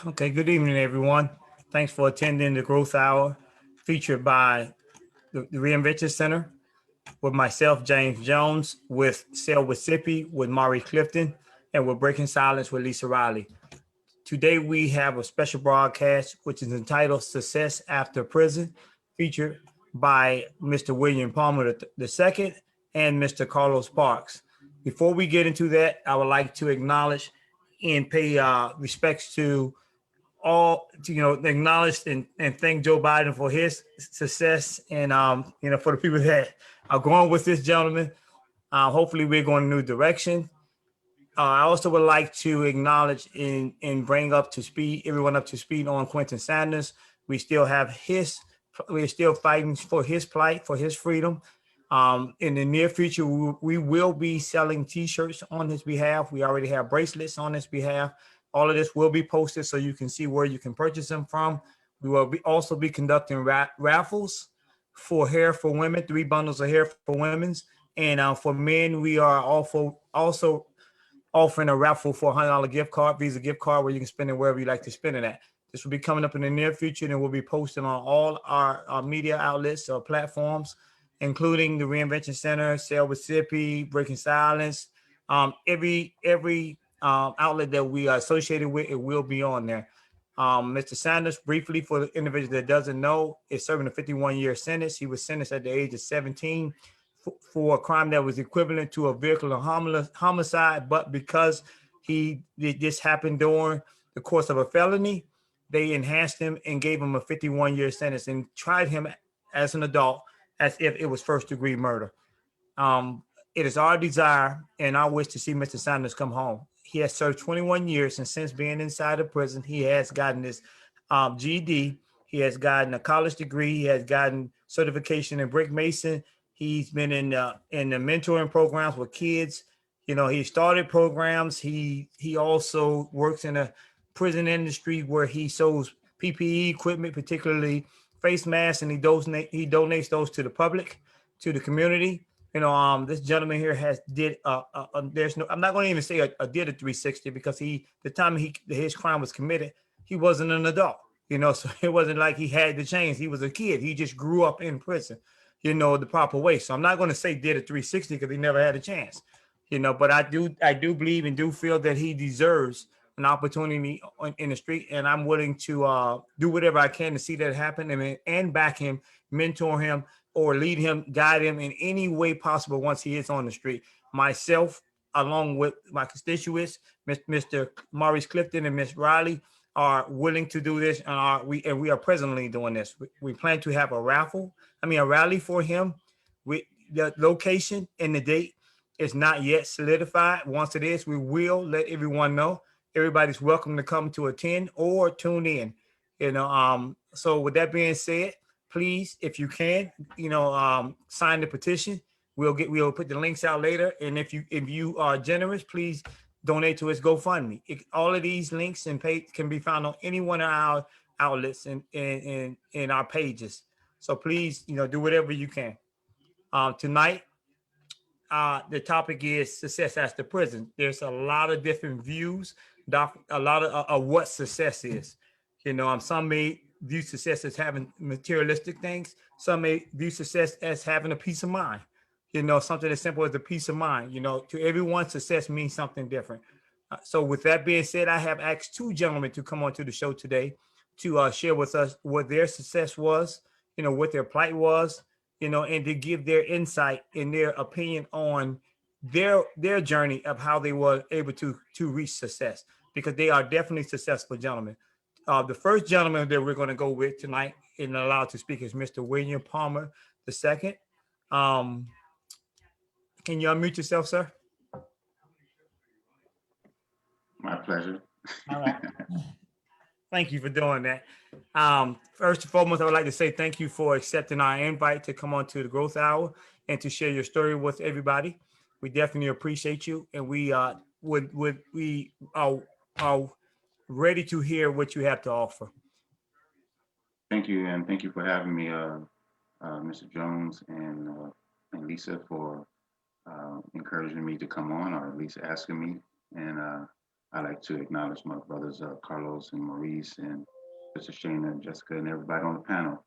Okay, good evening, everyone. Thanks for attending the Growth Hour featured by the Reinvention Center with myself, James Jones, with Sel Wisipi, with Mari Clifton, and with Breaking Silence with Lisa Riley. Today, we have a special broadcast which is entitled Success After Prison, featured by Mr. William Palmer II and Mr. Carlos Parks. Before we get into that, I would like to acknowledge and pay respects to all, acknowledge and thank Joe Biden for his success, and for the people that are going with this gentleman. Hopefully we're going in a new direction. I also would like to acknowledge and bring up to speed, everyone up to speed on Quentin Sanders. We're still fighting for his plight, for his freedom. In the near future, we will be selling t-shirts on his behalf. We already have bracelets on his behalf. All of this will be posted so you can see where you can purchase them from. We will also be conducting raffles for hair for women, 3 bundles of hair for women's. And for men, we are also offering a raffle for a $100 gift card, Visa gift card, where you can spend it wherever you like to spend it at. This will be coming up in the near future, and we'll be posting on all our media outlets or platforms, including the Reinvention Center, Sel Mississippi, Breaking Silence. Every outlet that we are associated with, it will be on there. Mr. Sanders, briefly, for the individual that doesn't know, is serving a 51-year sentence. He was sentenced at the age of 17 for a crime that was equivalent to a vehicular homicide, but because this happened during the course of a felony, they enhanced him and gave him a 51-year sentence and tried him as an adult as if it was first-degree murder. It is our desire and our wish to see Mr. Sanders come home. He has served 21 years, and since being inside of prison, he has gotten his GED. He has gotten a college degree. He has gotten certification in brick mason. He's been in the mentoring programs with kids. He started programs. He also works in a prison industry where he sells PPE equipment, particularly face masks, and he donates those to the public, to the community. This gentleman here I'm not going to even say did a 360, because the time his crime was committed, he wasn't an adult, so it wasn't like he had the change. He was a kid. He just grew up in prison, the proper way. So I'm not going to say did a 360 because he never had a chance, but I do believe and do feel that he deserves an opportunity in the street, and I'm willing to do whatever I can to see that happen and back him, mentor him, or lead him, guide him in any way possible once he is on the street. Myself, along with my constituents, Mr. Maurice Clifton and Ms. Riley, are willing to do this, and we are presently doing this. We plan to have a rally for him. The location and the date is not yet solidified. Once it is, we will let everyone know. Everybody's welcome to come to attend or tune in. So with that being said, please, if you can, sign the petition. We'll put the links out later. And if you are generous, please donate to his GoFundMe. All of these links and page can be found on any one of our outlets and in our pages. So please, do whatever you can. Tonight, the topic is success after prison. There's a lot of different views, a lot of what success is. Some may view success as having materialistic things. Some may view success as having a peace of mind. Something as simple as a peace of mind. To everyone, success means something different. So with that being said, I have asked 2 gentlemen to come onto the show today to share with us what their success was, what their plight was, and to give their insight and their opinion on their journey of how they were able to reach success, because they are definitely successful gentlemen. The first gentleman that we're going to go with tonight and allowed to speak is Mr. William Palmer II. Can you unmute yourself, sir? My pleasure. All right. Thank you for doing that. First and foremost, I would like to say thank you for accepting our invite to come on to the Growth Hour and to share your story with everybody. We definitely appreciate you, and we we are ready to hear what you have to offer. Thank you, and thank you for having me, Mr. Jones and Lisa, for encouraging me to come on, or at least asking me. And I'd like to acknowledge my brothers, Carlos and Maurice, and Sister Shana and Jessica, and everybody on the panel.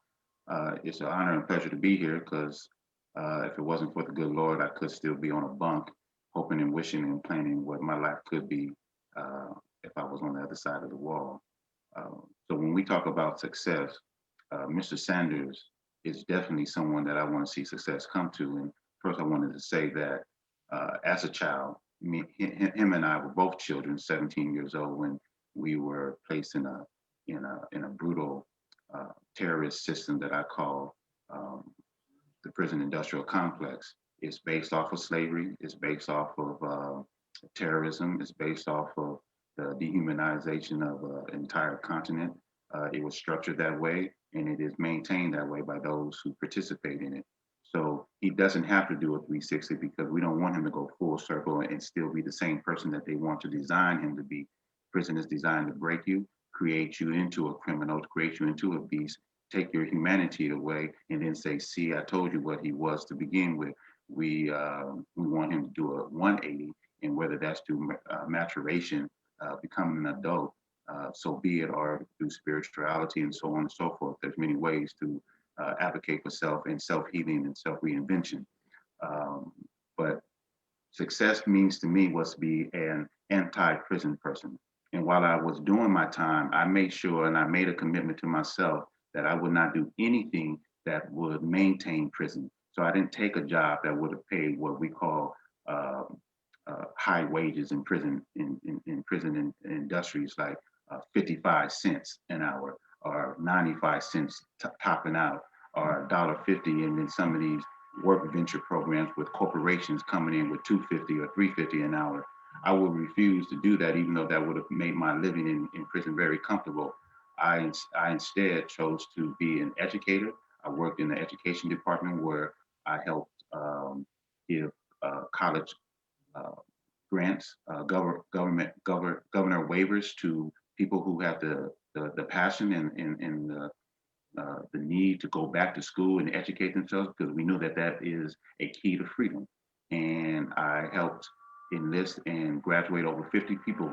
It's an honor and pleasure to be here because if it wasn't for the good Lord, I could still be on a bunk, hoping and wishing and planning what my life could be if I was on the other side of the wall. So when we talk about success, Mr. Sanders is definitely someone that I want to see success come to. And first, I wanted to say that as a child, him and I were both children, 17 years old, when we were placed in a brutal terrorist system that I call the prison industrial complex. It's based off of slavery. It's based off of terrorism. It's based off of the dehumanization of an entire continent. It was structured that way, and it is maintained that way by those who participate in it. So he doesn't have to do a 360 because we don't want him to go full circle and still be the same person that they want to design him to be. Prison is designed to break you, create you into a criminal, create you into a beast, take your humanity away, and then say, "See, I told you what he was to begin with." We want him to do a 180, and whether that's through maturation, becoming an adult, so be it, or through spirituality and so on and so forth. There's many ways to advocate for self and self healing and self reinvention. But success means to me was to be an anti-prison person. And while I was doing my time, I made sure and I made a commitment to myself that I would not do anything that would maintain prison. So I didn't take a job that would have paid what we call high wages in prison in prison industries, like 55 cents an hour or 95 cents topping out, or $1.50, and then some of these work venture programs with corporations coming in with 250 or 350 an hour. I would refuse to do that, even though that would have made my living in prison very comfortable. I instead chose to be an educator. I worked in the education department where I helped give college uh, grants, governor waivers to people who have the passion and the need to go back to school and educate themselves, because we knew that that is a key to freedom. And I helped enlist and graduate over 50 people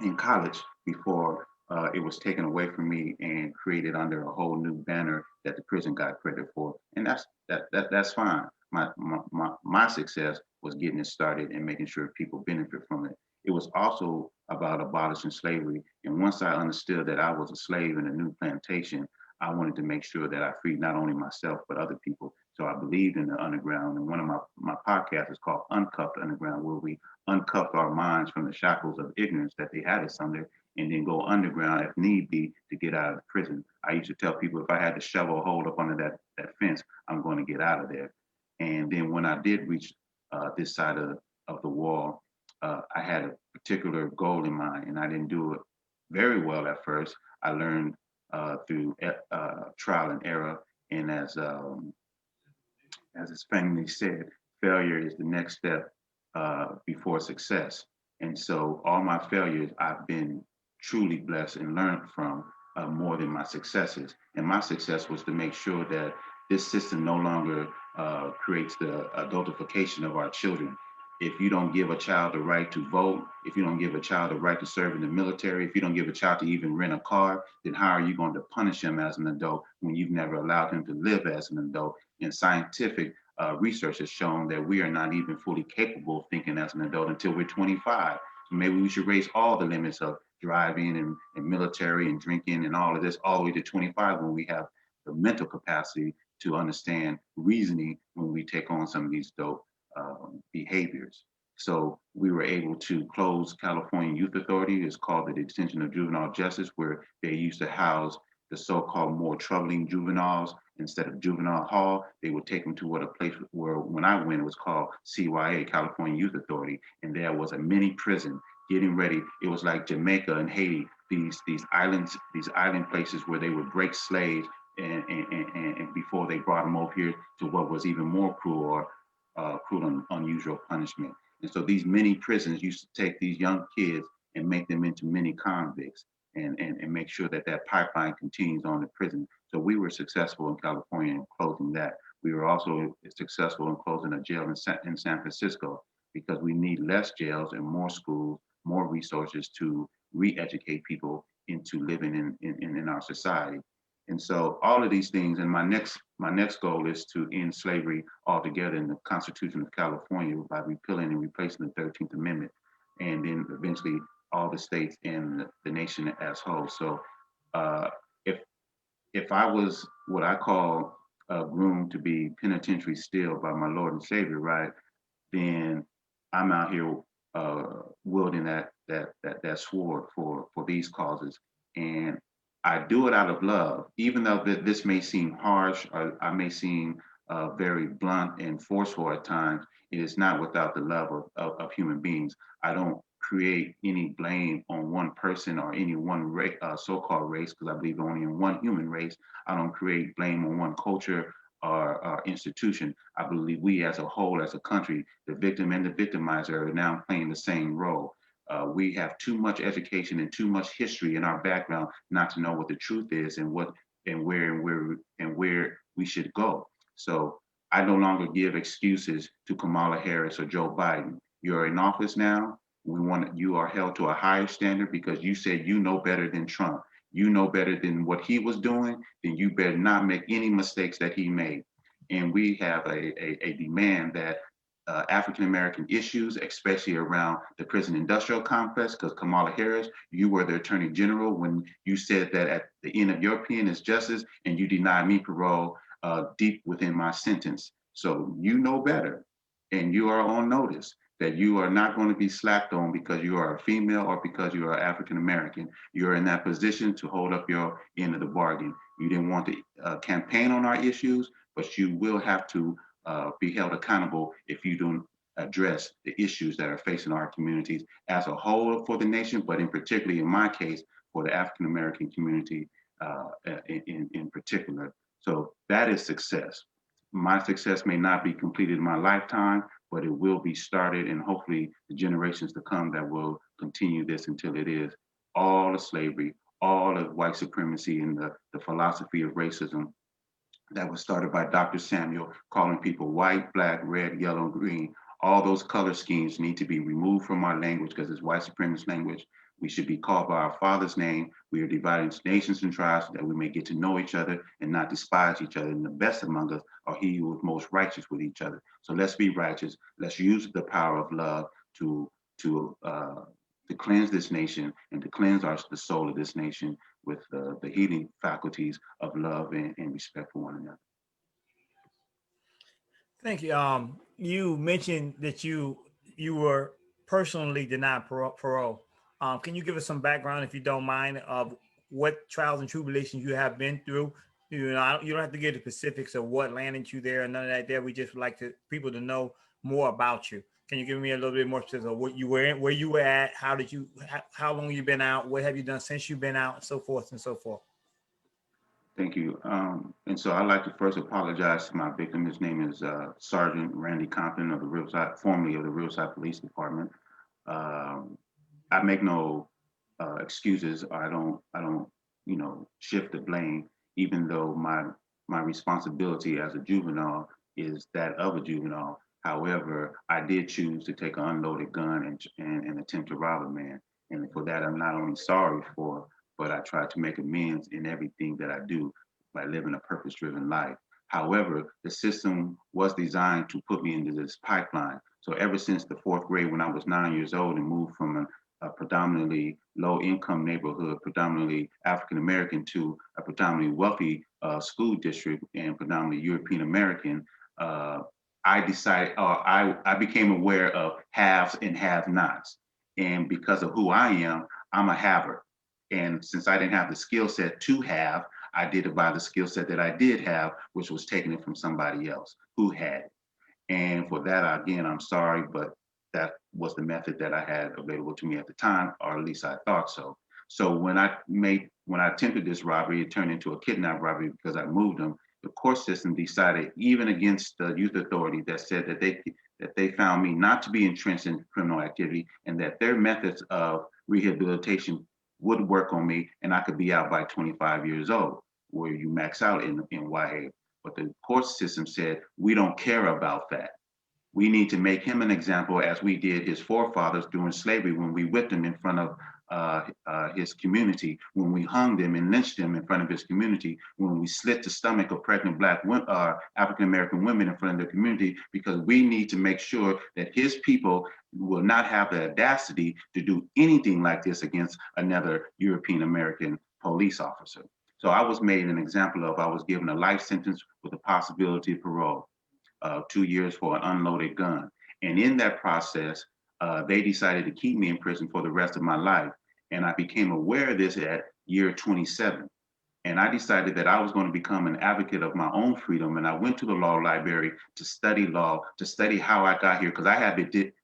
in college before it was taken away from me and created under a whole new banner that the prison got credit for. And that's fine. My success was getting it started and making sure people benefit from it. It was also about abolishing slavery. And once I understood that I was a slave in a new plantation, I wanted to make sure that I freed not only myself, but other people. So I believed in the underground. And one of my podcasts is called Uncuffed Underground, where we uncuff our minds from the shackles of ignorance that they had us under, and then go underground if need be to get out of the prison. I used to tell people if I had to shovel a hole up under that fence, I'm going to get out of there. And then when I did reach this side of the wall, I had a particular goal in mind, and I didn't do it very well at first. I learned through trial and error, and as his family said, failure is the next step before success. And so all my failures, I've been truly blessed and learned from more than my successes. And my success was to make sure that this system no longer creates the adultification of our children. If you don't give a child the right to vote, if you don't give a child the right to serve in the military, if you don't give a child to even rent a car, then how are you going to punish him as an adult when you've never allowed him to live as an adult? And scientific research has shown that we are not even fully capable of thinking as an adult until we're 25. So maybe we should raise all the limits of driving and military and drinking and all of this all the way to 25, when we have the mental capacity to understand reasoning when we take on some of these dope behaviors. So we were able to close California Youth Authority. It's called the Detention of Juvenile Justice, where they used to house the so-called more troubling juveniles. Instead of juvenile hall, they would take them to what a place where, when I went, it was called CYA, California Youth Authority, and there was a mini prison getting ready. It was like Jamaica and Haiti, these islands, these island places where they would break slaves and before they brought them over here to what was even more cruel, or cruel and unusual punishment. And so these mini prisons used to take these young kids and make them into mini convicts and make sure that that pipeline continues on to prison. So we were successful in California in closing that. We were also successful in closing a jail in San Francisco because we need less jails and more schools, more resources to re-educate people into living in our society. And so all of these things, and my next goal is to end slavery altogether in the Constitution of California by repealing and replacing the 13th Amendment, and then eventually all the states and the nation as whole. So uh, if if I was what I call groomed to be penitentiary still by my Lord and Savior, right? Then I'm out here wielding that sword for these causes, and I do it out of love, even though this may seem harsh or I may seem very blunt and forceful at times. It is not without the love of human beings. I don't create any blame on one person or any one so-called race, because I believe only in one human race. I don't create blame on one culture or institution. I believe we as a whole, as a country, the victim and the victimizer are now playing the same role. We have too much education and too much history in our background not to know what the truth is and what and where we should go. So I no longer give excuses to Kamala Harris or Joe Biden. You're in office now. You are held to a higher standard because you said you know better than Trump. You know better than what he was doing, then you better not make any mistakes that he made. And we have a demand that African American issues, especially around the prison industrial complex, because Kamala Harris, you were the Attorney General when you said that at the end of your pen is justice, and you denied me parole deep within my sentence. So you know better, and you are on notice that you are not going to be slapped on because you are a female or because you are African American. You're in that position to hold up your end of the bargain. You didn't want to campaign on our issues, but you will have to be held accountable if you don't address the issues that are facing our communities as a whole for the nation, but in particularly in my case for the African American community in particular. So that is success. My success may not be completed in my lifetime, but it will be started, and hopefully the generations to come that will continue this until it is all of slavery, all of white supremacy, and the philosophy of racism that was started by Dr. Samuel, calling people white, black, red, yellow, and green. All those color schemes need to be removed from our language because it's white supremacist language. We should be called by our Father's name. We are divided into nations and tribes so that we may get to know each other and not despise each other. And the best among us are he who is most righteous with each other. So let's be righteous. Let's use the power of love to to uh, to cleanse this nation and to cleanse the soul of this nation with the healing faculties of love and respect for one another. Thank you. You mentioned that you were personally denied parole. Can you give us some background, if you don't mind, of what trials and tribulations you have been through? You don't have to give the specifics of what landed you there and none of that. There, we just would like to people to know more about you. Can you give me a little bit more specifics of what you were in, where you were at, how long you been out, what have you done since you've been out, and so forth and so forth. Thank you. And so I'd like to first apologize to my victim. His name is Sergeant Randy Compton of the Riverside, formerly of the Riverside Police Department. Um, I make no excuses. I don't, shift the blame, even though my responsibility as a juvenile is that of a juvenile. However, I did choose to take an unloaded gun and attempt to rob a man. And for that, I'm not only sorry for, but I try to make amends in everything that I do by living a purpose-driven life. However, the system was designed to put me into this pipeline. So ever since the fourth grade, when I was 9 years old and moved from a predominantly low income neighborhood, predominantly African American, to a predominantly wealthy school district and predominantly European American, uh, I decided, I became aware of haves and have nots. And because of who I am, I'm a haver. And since I didn't have the skill set to have, I did it by the skill set that I did have, which was taking it from somebody else who had it. And for that, again, I'm sorry, but that was the method that I had available to me at the time, or at least I thought so. So when I attempted this robbery, it turned into a kidnap robbery because I moved him. the court system decided, even against the youth authority, that said that they found me not to be entrenched in criminal activity, and that their methods of rehabilitation would work on me, and I could be out by 25 years old, where you max out in YA. But the court system said, we don't care about that. We need to make him an example, as we did his forefathers during slavery, when we whipped him in front of his community, when we hung them and lynched them in front of his community, when we slit the stomach of pregnant Black African American women in front of the community, because we need to make sure that his people will not have the audacity to do anything like this against another European American police officer. So I was made an example of. I was given a life sentence with the possibility of parole. 2 years for an unloaded gun. And in that process, they decided to keep me in prison for the rest of my life. And I became aware of this at year 27. And I decided that I was going to become an advocate of my own freedom. And I went to the law library to study law, to study how I got here, because I had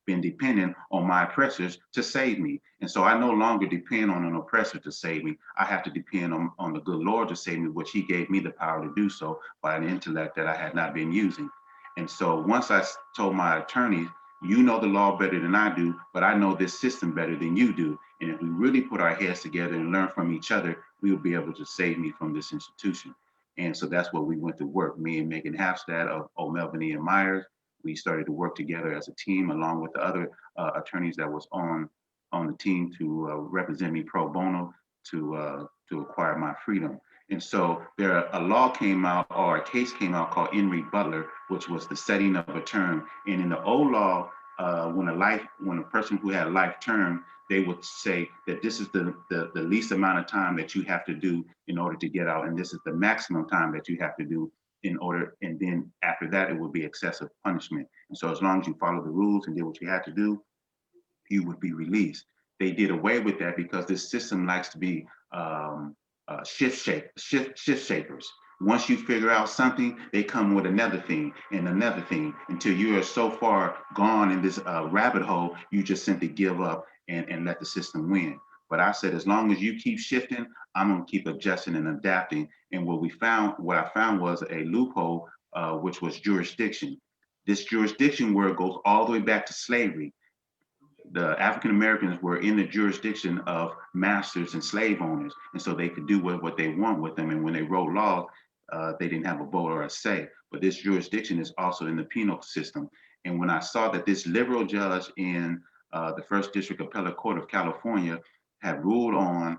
been dependent on my oppressors to save me. And so I no longer depend on an oppressor to save me. I have to depend on the good Lord to save me, which he gave me the power to do so by an intellect that I had not been using. And so once I told my attorneys, you know the law better than I do, but I know this system better than you do. And if we really put our heads together and learn from each other, we will be able to save me from this institution. And so that's what we went to work. Me and Megan Hafstad of O'Melveny and Myers, we started to work together as a team, along with the other attorneys that was on the team to represent me pro bono to acquire my freedom. And so a law came out, or a case came out, called Henry Butler, which was the setting of a term. And in the old law, when a person who had a life term, they would say that this is the least amount of time that you have to do in order to get out, and this is the maximum time that you have to do in order, and then after that, it would be excessive punishment. And so as long as you follow the rules and did what you had to do, you would be released. They did away with that because this system likes to be shift shakers. Once you figure out something, they come with another thing and another thing until you are so far gone in this rabbit hole, you just simply give up and let the system win. But I said, as long as you keep shifting, I'm going to keep adjusting and adapting. And what I found was a loophole, which was jurisdiction. This jurisdiction word goes all the way back to slavery. The African Americans were in the jurisdiction of masters and slave owners, and so they could do what they want with them. And when they wrote laws, they didn't have a vote or a say. But this jurisdiction is also in the penal system. And when I saw that this liberal judge in the First District Appellate Court of California had ruled on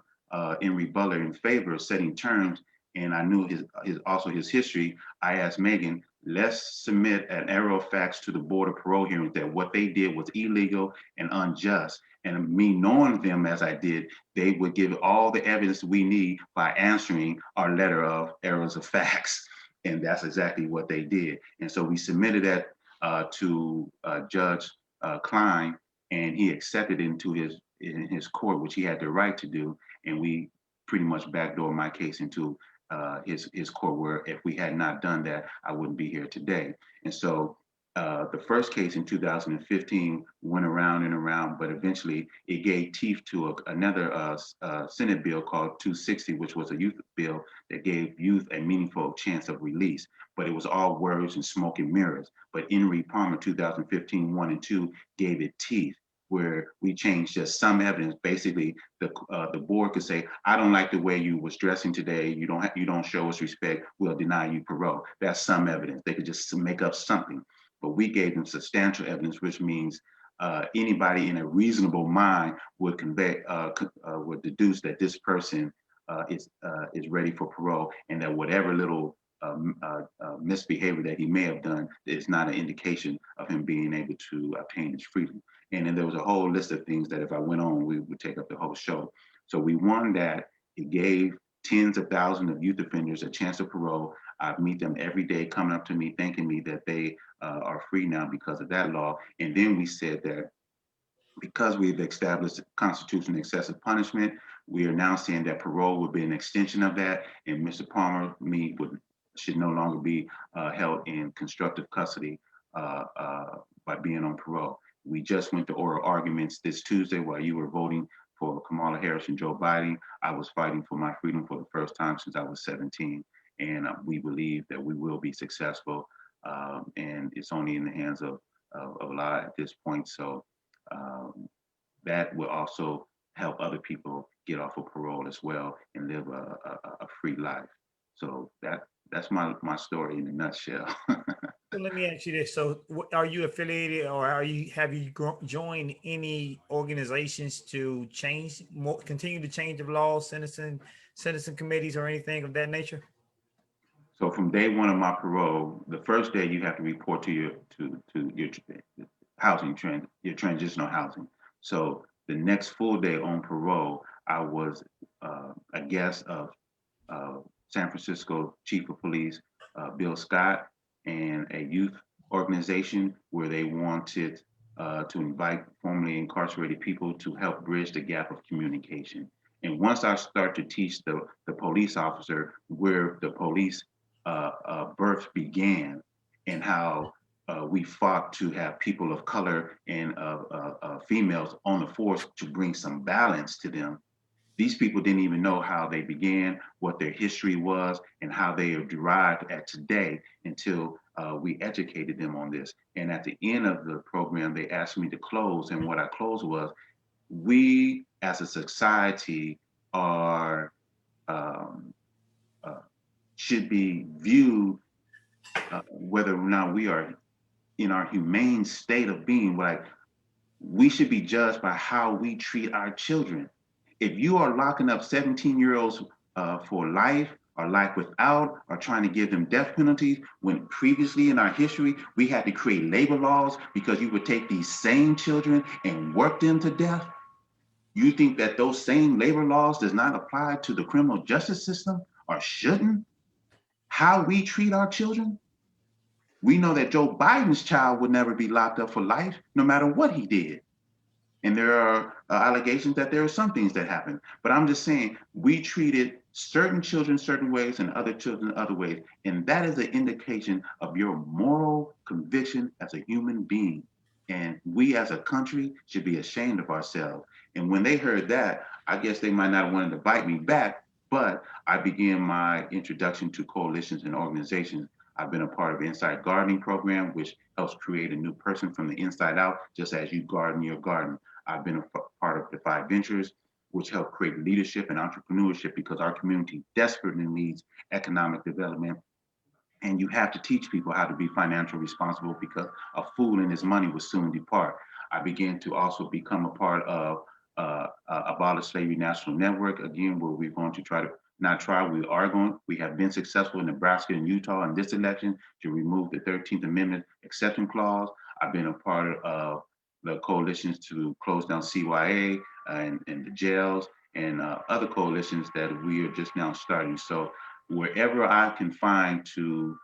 Henry Butler in favor of setting terms, and I knew his history, I asked Megan, let's submit an arrow of facts to the Board of Parole hearings that what they did was illegal and unjust. And me knowing them as I did, they would give all the evidence we need by answering our letter of arrows of facts. And that's exactly what they did. And so we submitted that to Judge Klein, and he accepted it in his court, which he had the right to do. And we pretty much backdoored my case into his court, where if we had not done that, I wouldn't be here today. And so the first case in 2015 went around and around, but eventually it gave teeth to another Senate bill called 260, which was a youth bill that gave youth a meaningful chance of release. But it was all words and smoke and mirrors. But Henry Palmer 2015 1 and 2 gave it teeth, where we changed just some evidence. Basically, the board could say, "I don't like the way you was dressing today. You don't show us respect. We'll deny you parole." That's some evidence. They could just make up something, but we gave them substantial evidence, which means anybody in a reasonable mind would would deduce that this person is ready for parole, and that whatever little misbehavior that he may have done is not an indication of him being able to obtain his freedom. And then there was a whole list of things that if I went on, we would take up the whole show. So we won that. It gave tens of thousands of youth offenders a chance of parole. I meet them every day, coming up to me, thanking me that they are free now because of that law. And then we said that because we've established constitutional excessive punishment, we are now saying that parole would be an extension of that, and Mr. Palmer, should no longer be held in constructive custody by being on parole. We just went to oral arguments this Tuesday while you were voting for Kamala Harris and Joe Biden. I was fighting for my freedom for the first time since I was 17. and we believe that we will be successful. And it's only in the hands of Allah at this point. So um, that will also help other people get off of parole as well and live a free life. So that's my story in a nutshell. So let me ask you this. So are you affiliated or have you joined any organizations to change more, continue to change the laws, citizen committees or anything of that nature? So from day one of my parole, the first day you have to report to your your transitional housing. So the next full day on parole, I was a guest of San Francisco Chief of Police Bill Scott and a youth organization where they wanted to invite formerly incarcerated people to help bridge the gap of communication. And once I start to teach the police officer where the police birth began and how we fought to have people of color and females on the force to bring some balance to them. These people didn't even know how they began, what their history was, and how they are derived at today until we educated them on this. And at the end of the program, they asked me to close. And what I closed was, we as a society are um, uh, should be viewed whether or not we are in our humane state of being. Like, we should be judged by how we treat our children. If you are locking up 17-year-olds for life or life without, or trying to give them death penalties, when previously in our history, we had to create labor laws because you would take these same children and work them to death, you think that those same labor laws does not apply to the criminal justice system or shouldn't? How we treat our children? We know that Joe Biden's child would never be locked up for life, no matter what he did. And there are allegations that there are some things that happen. But I'm just saying, we treated certain children certain ways and other children other ways. And that is an indication of your moral conviction as a human being. And we as a country should be ashamed of ourselves. And when they heard that, I guess they might not have wanted to bite me back, but I began my introduction to coalitions and organizations. I've been a part of the Inside Gardening program, which helps create a new person from the inside out, just as you garden your garden. I've been a part of the Five Ventures, which help create leadership and entrepreneurship because our community desperately needs economic development. And you have to teach people how to be financially responsible because a fool and his money will soon depart. I began to also become a part of Abolish Slavery National Network, again, where we're going to try to not try, we have been successful in Nebraska and Utah in this election to remove the 13th Amendment exception clause. I've been a part of the coalitions to close down CYA and the jails and other coalitions that we are just now starting. So wherever I can find to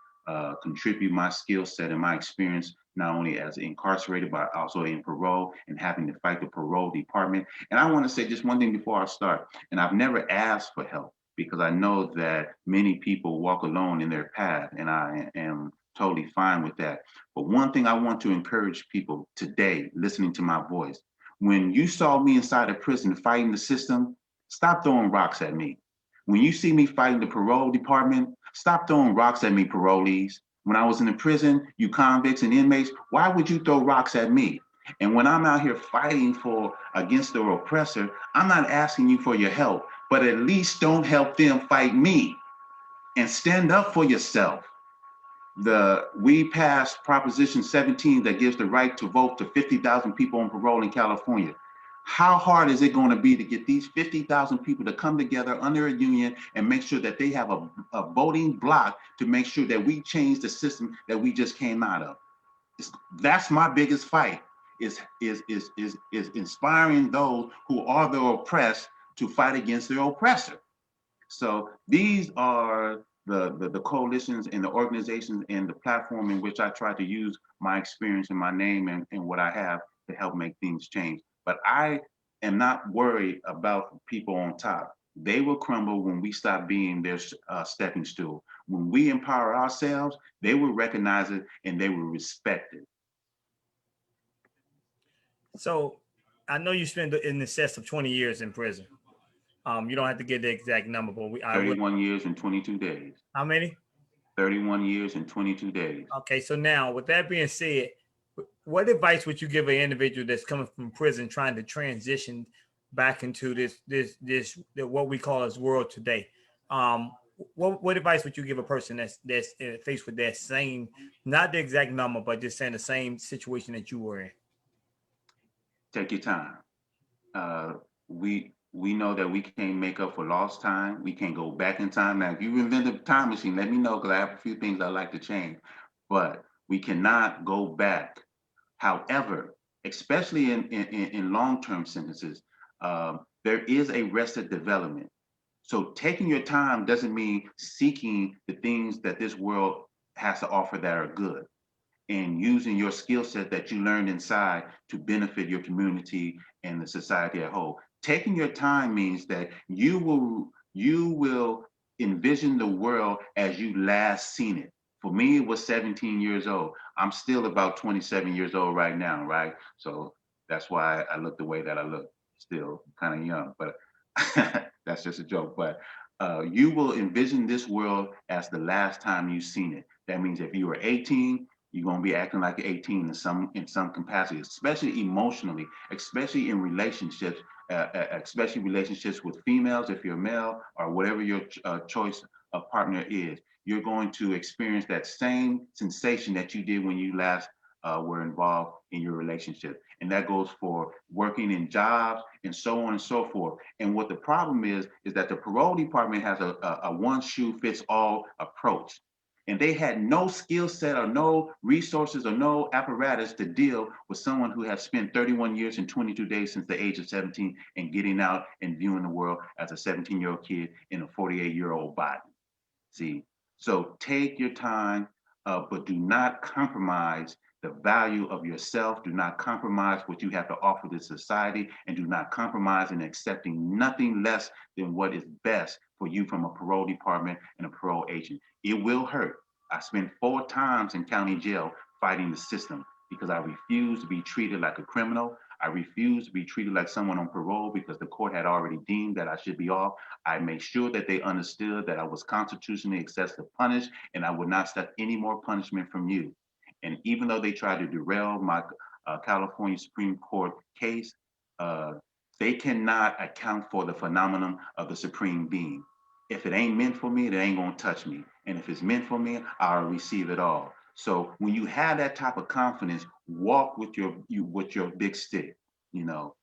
contribute my skill set and my experience, not only as incarcerated, but also in parole and having to fight the parole department. And I want to say just one thing before I start, and I've never asked for help because I know that many people walk alone in their path, and I am totally fine with that. But one thing I want to encourage people today, listening to my voice, when you saw me inside a prison fighting the system, stop throwing rocks at me. When you see me fighting the parole department, stop throwing rocks at me, parolees. When I was in the prison, you convicts and inmates, why would you throw rocks at me? And when I'm out here fighting for against the oppressor, I'm not asking you for your help, but at least don't help them fight me and stand up for yourself. We passed Proposition 17 that gives the right to vote to 50,000 people on parole in California. How hard is it going to be to get these 50,000 people to come together under a union and make sure that they have a voting block to make sure that we change the system that we just came out of? That's my biggest fight, is inspiring those who are the oppressed to fight against their oppressor. So these are the coalitions and the organizations and the platform in which I try to use my experience and my name and what I have to help make things change. But I am not worried about people on top. They will crumble when we stop being their stepping stool. When we empower ourselves, they will recognize it and they will respect it. So I know you spent in excess of 20 years in prison. You don't have to get the exact number, but I will. 31 years and 22 days. How many? 31 years and 22 days. Okay, so now with that being said, what advice would you give an individual that's coming from prison trying to transition back into this what we call as world today? Um, what advice would you give a person that's faced with that same, not the exact number, but just saying the same situation that you were in? Take your time. We know that we can't make up for lost time. We can't go back in time. Now, if you invent a time machine, let me know because I have a few things I'd like to change. But we cannot go back. However, especially in long-term sentences, there is arrested development. So taking your time doesn't mean seeking the things that this world has to offer that are good and using your skill set that you learned inside to benefit your community and the society at whole. Taking your time means that you will envision the world as you last seen it. For me, it was 17 years old. I'm still about 27 years old right now, right? So that's why I look the way that I look. Still kind of young, but that's just a joke. But you will envision this world as the last time you've seen it. That means if you were 18, you're gonna be acting like 18 in some capacity, especially emotionally, especially in relationships, especially relationships with females if you're male or whatever your choice of partner is. You're going to experience that same sensation that you did when you last were involved in your relationship, and that goes for working in jobs and so on and so forth. And what the problem is that the parole department has a one shoe fits all approach, and they had no skill set or no resources or no apparatus to deal with someone who has spent 31 years and 22 days since the age of 17 and getting out and viewing the world as a 17-year-old kid in a 48-year-old body. See, so take your time, but do not compromise the value of yourself. Do not compromise what you have to offer to society, and do not compromise in accepting nothing less than what is best for you from a parole department and a parole agent. It will hurt. I spent 4 times in county jail fighting the system because I refused to be treated like a criminal. I refused to be treated like someone on parole because the court had already deemed that I should be off. I made sure that they understood that I was constitutionally excessive punished and I would not accept any more punishment from you. And even though they tried to derail my California Supreme Court case, uh, they cannot account for the phenomenon of the supreme being. If it ain't meant for me, it ain't gonna touch me. And if it's meant for me, I'll receive it all. So when you have that type of confidence, walk with your big stick. You know,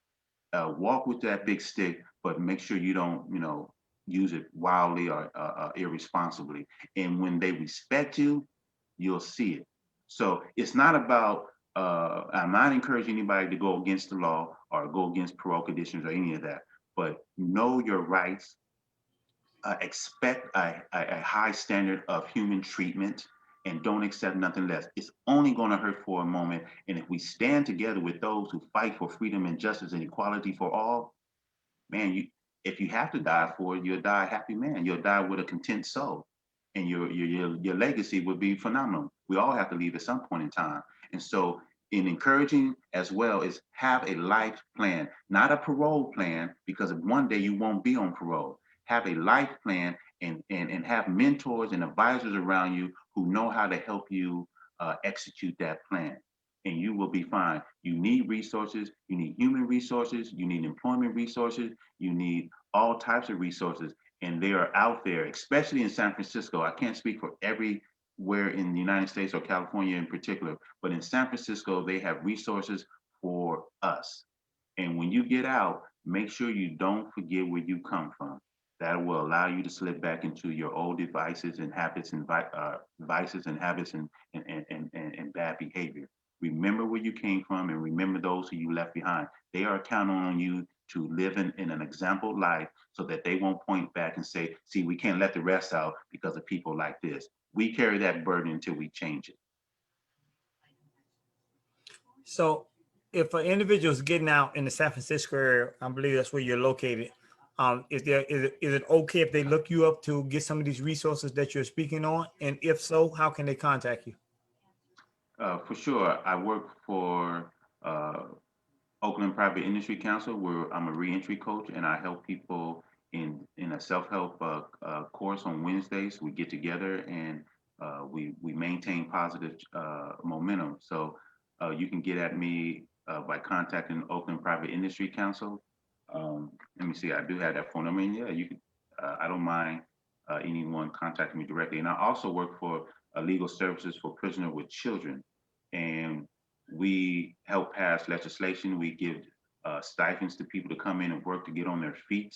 walk with that big stick, but make sure you don't, use it wildly or irresponsibly. And when they respect you, you'll see it. So it's not about. I'm not encouraging anybody to go against the law or go against parole conditions or any of that. But know your rights. Expect a high standard of human treatment and don't accept nothing less. It's only going to hurt for a moment. And if we stand together with those who fight for freedom and justice and equality for all, man, if you have to die for it, you'll die a happy man. You'll die with a content soul, and your legacy would be phenomenal. We all have to leave at some point in time, and so in encouraging as well is have a life plan, not a parole plan, because one day you won't be on parole. Have a life plan and have mentors and advisors around you who know how to help you execute that plan, and you will be fine. You need resources, you need human resources, you need employment resources, you need all types of resources, and they are out there, especially in San Francisco. I can't speak for everywhere in the United States or California in particular, but in San Francisco, they have resources for us. And when you get out, make sure you don't forget where you come from. That will allow you to slip back into your old devices and habits and vices and habits and bad behavior. Remember where you came from and remember those who you left behind. They are counting on you to live in an example life so that they won't point back and say, see, we can't let the rest out because of people like this. We carry that burden until we change it. So, if an individual is getting out in the San Francisco area, I believe that's where you're located. Is it okay if they look you up to get some of these resources that you're speaking on? And if so, how can they contact you? For sure, I work for Oakland Private Industry Council, where I'm a reentry coach and I help people in a self-help course on Wednesdays. We get together and we maintain positive momentum. So you can get at me by contacting Oakland Private Industry Council. Let me see, I do have that phone number, and yeah, you can. I don't mind anyone contacting me directly. And I also work for legal services for prisoners with children, and we help pass legislation. We give stipends to people to come in and work to get on their feet.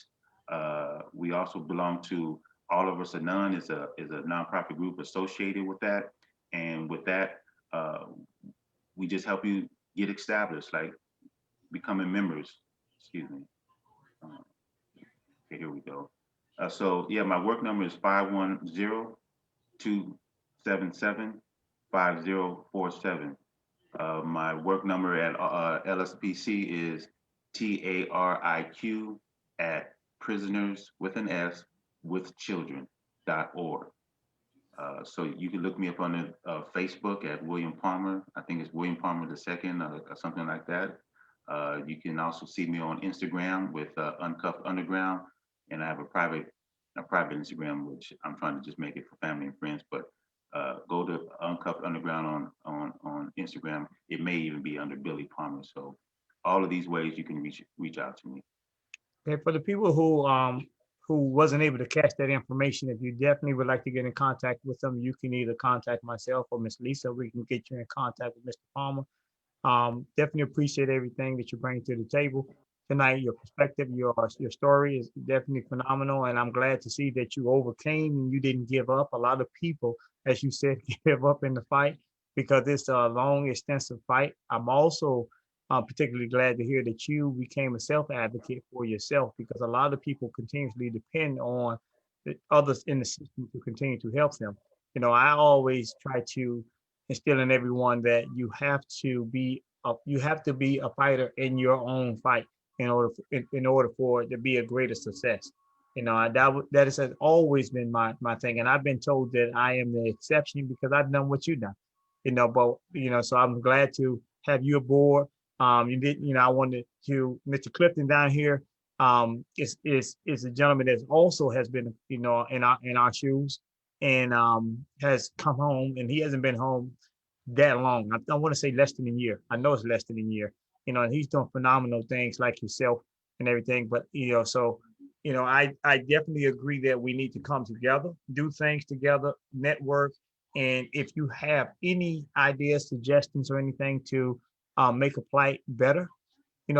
We also belong to All of Us Are None is a nonprofit group associated with that, and with that, uh, we just help you get established, like becoming members. Excuse me. Uh, okay, here we go. So yeah, my work number is 510-277-5047. My work number at LSPC is TARIQ at prisoners with an S with children.org. So you can look me up on Facebook at William Palmer. I think it's William Palmer the second or something like that. You can also see me on Instagram with Uncuffed Underground, and I have a private Instagram which I'm trying to just make it for family and friends. But go to Uncuffed Underground on Instagram. It may even be under Billy Palmer. So all of these ways you can reach out to me. Okay, for the people who wasn't able to catch that information, if you definitely would like to get in contact with them, you can either contact myself or Miss Lisa. We can get you in contact with Mr. Palmer. Definitely appreciate everything that you bring to the table tonight. Your perspective, your story is definitely phenomenal, and I'm glad to see that you overcame and you didn't give up. A lot of people, as you said, give up in the fight because it's a long, extensive fight. I'm also particularly glad to hear that you became a self advocate for yourself because a lot of people continuously depend on the others in the system to continue to help them. I always try to instill in everyone that you have to be a fighter in your own fight in order for it to be a greater success. That has always been my thing, and I've been told that I am the exception because I've done what you've done. But so I'm glad to have you aboard. You did, I wanted to Mr. Clifton down here. Is a gentleman that also has been, in our shoes and has come home, and he hasn't been home that long. I want to say less than a year. I know it's less than a year. And he's doing phenomenal things like yourself and everything. But so I definitely agree that we need to come together, do things together, network. And if you have any ideas, suggestions, or anything to make a plight better,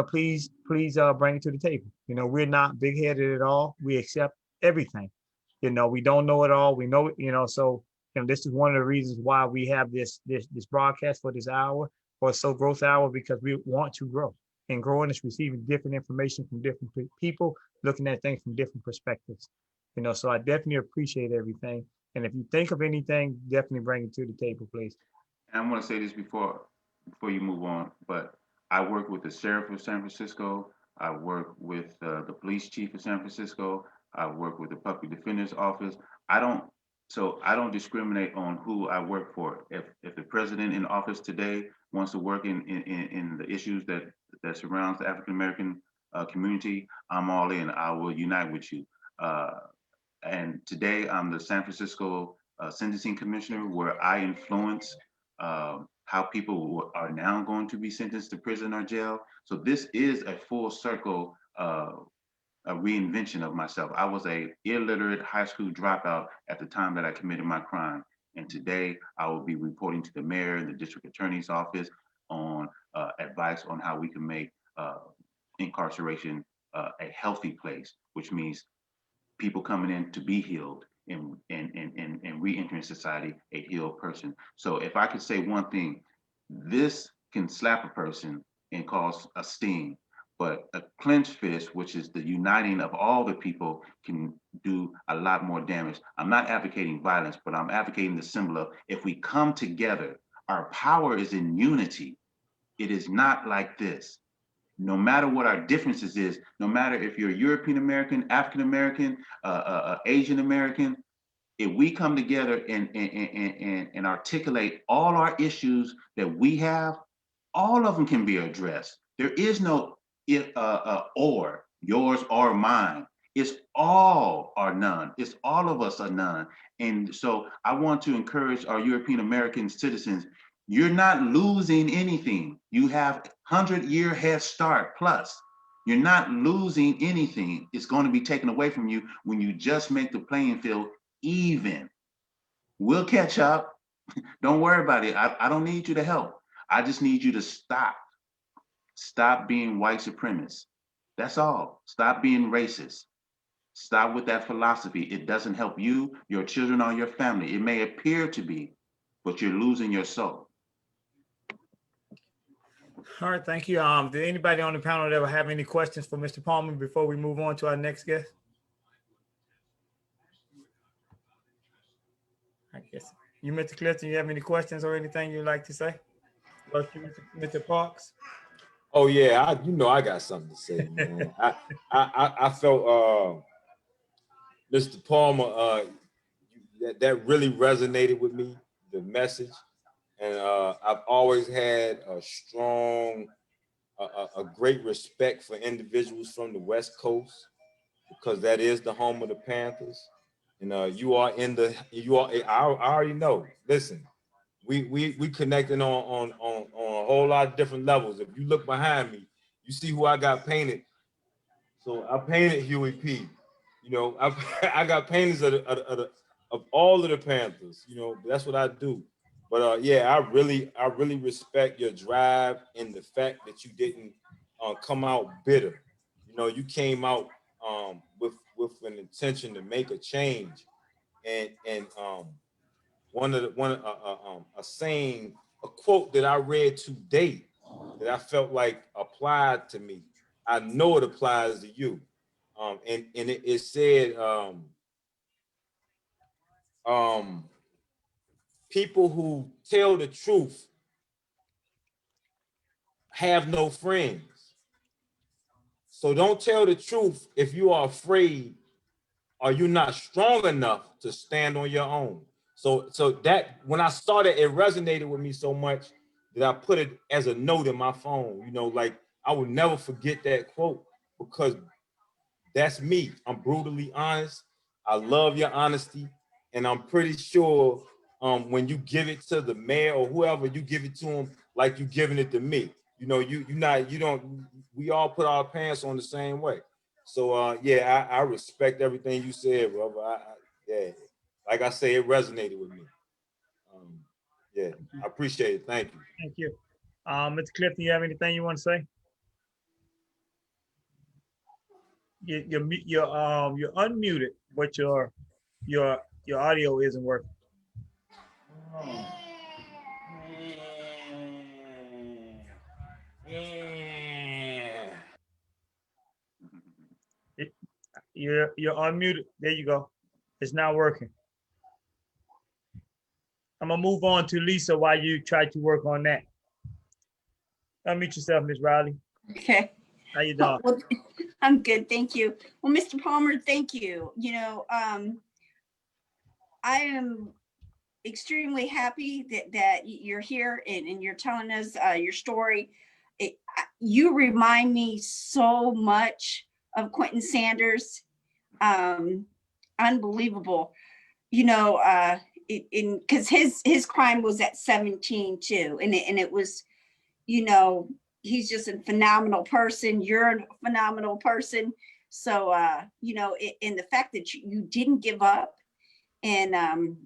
please bring it to the table. We're not big headed at all. We accept everything. We don't know it all. We know it, so this is one of the reasons why we have this broadcast for this hour or so growth hour, because we want to grow, and growing is receiving different information from different people, looking at things from different perspectives. So I definitely appreciate everything. And if you think of anything, definitely bring it to the table, please. And I'm going to say this before you move on, but I work with the sheriff of San Francisco. I work with the police chief of San Francisco. I work with the public defender's office. I don't I don't discriminate on who I work for. If the president in office today wants to work in the issues that surrounds the African American community, I'm all in. I will unite with you. Uh, and today I'm the San Francisco sentencing commissioner, where I influence how people are now going to be sentenced to prison or jail. So this is a full circle a reinvention of myself. I was a illiterate high school dropout at the time that I committed my crime. And today I will be reporting to the mayor and the district attorney's office on advice on how we can make incarceration a healthy place, which means people coming in to be healed and re-entering society a healed person. So if I could say one thing, this can slap a person and cause a sting, but a clenched fist, which is the uniting of all the people, can do a lot more damage. I'm not advocating violence, but I'm advocating the symbol of, if we come together, our power is in unity. It is not like this. No matter what our differences is, no matter if you're European American, African American, Asian American, if we come together and articulate all our issues that we have, all of them can be addressed. There is no or yours or mine. It's all or none. It's all of us or none. And so I want to encourage our European American citizens, you're not losing anything. You have 100-year head start plus. You're not losing anything. It's going to be taken away from you when you just make the playing field even. We'll catch up. Don't worry about it. I don't need you to help. I just need you to stop. Stop being white supremacist. That's all. Stop being racist. Stop with that philosophy. It doesn't help you, your children, or your family. It may appear to be, but you're losing your soul. All right, thank you. Did anybody on the panel ever have any questions for Mr. Palmer before we move on to our next guest? I guess you, Mr. Clifton, you have any questions or anything you'd like to say? Mr. Parks? Oh yeah, I got something to say, man. I felt Mr. Palmer, that really resonated with me, the message, and I've always had a strong, a great respect for individuals from the West Coast because that is the home of the Panthers, and I already know. Listen, we connecting on a whole lot of different levels. If you look behind me, you see who I got painted. So I painted Huey P. You know, I got paintings of all of the Panthers. You know, that's what I do. But yeah, I really respect your drive and the fact that you didn't come out bitter. You know, you came out with an intention to make a change, and a saying, a quote that I read today that I felt like applied to me. I know it applies to you. And it said, people who tell the truth have no friends. So don't tell the truth if you are afraid or you're not strong enough to stand on your own. So that when I started, it resonated with me so much that I put it as a note in my phone. You know, like I would never forget that quote because that's me. I'm brutally honest. I love your honesty, and I'm pretty sure when you give it to the mayor or whoever, you give it to them like you giving it to me. You know, you don't. We all put our pants on the same way. So yeah, I respect everything you said, brother. Yeah, like I say, it resonated with me. Um, yeah, I appreciate it. Thank you. Thank you. Mr. Clifton, you have anything you want to say? You're unmuted, but your audio isn't working. You're unmuted. There you go. It's not working. I'm gonna move on to Lisa while you try to work on that. Unmute yourself, Ms. Riley. Okay. How you doing? Well, I'm good, thank you. Well, Mr. Palmer, thank you. You know, I am extremely happy that you're here and you're telling us your story. You remind me so much of Quentin Sanders. Unbelievable. You know, because his crime was at 17 too, and it was, you know, he's just a phenomenal person. You're a phenomenal person. So, you know, in the fact that you didn't give up and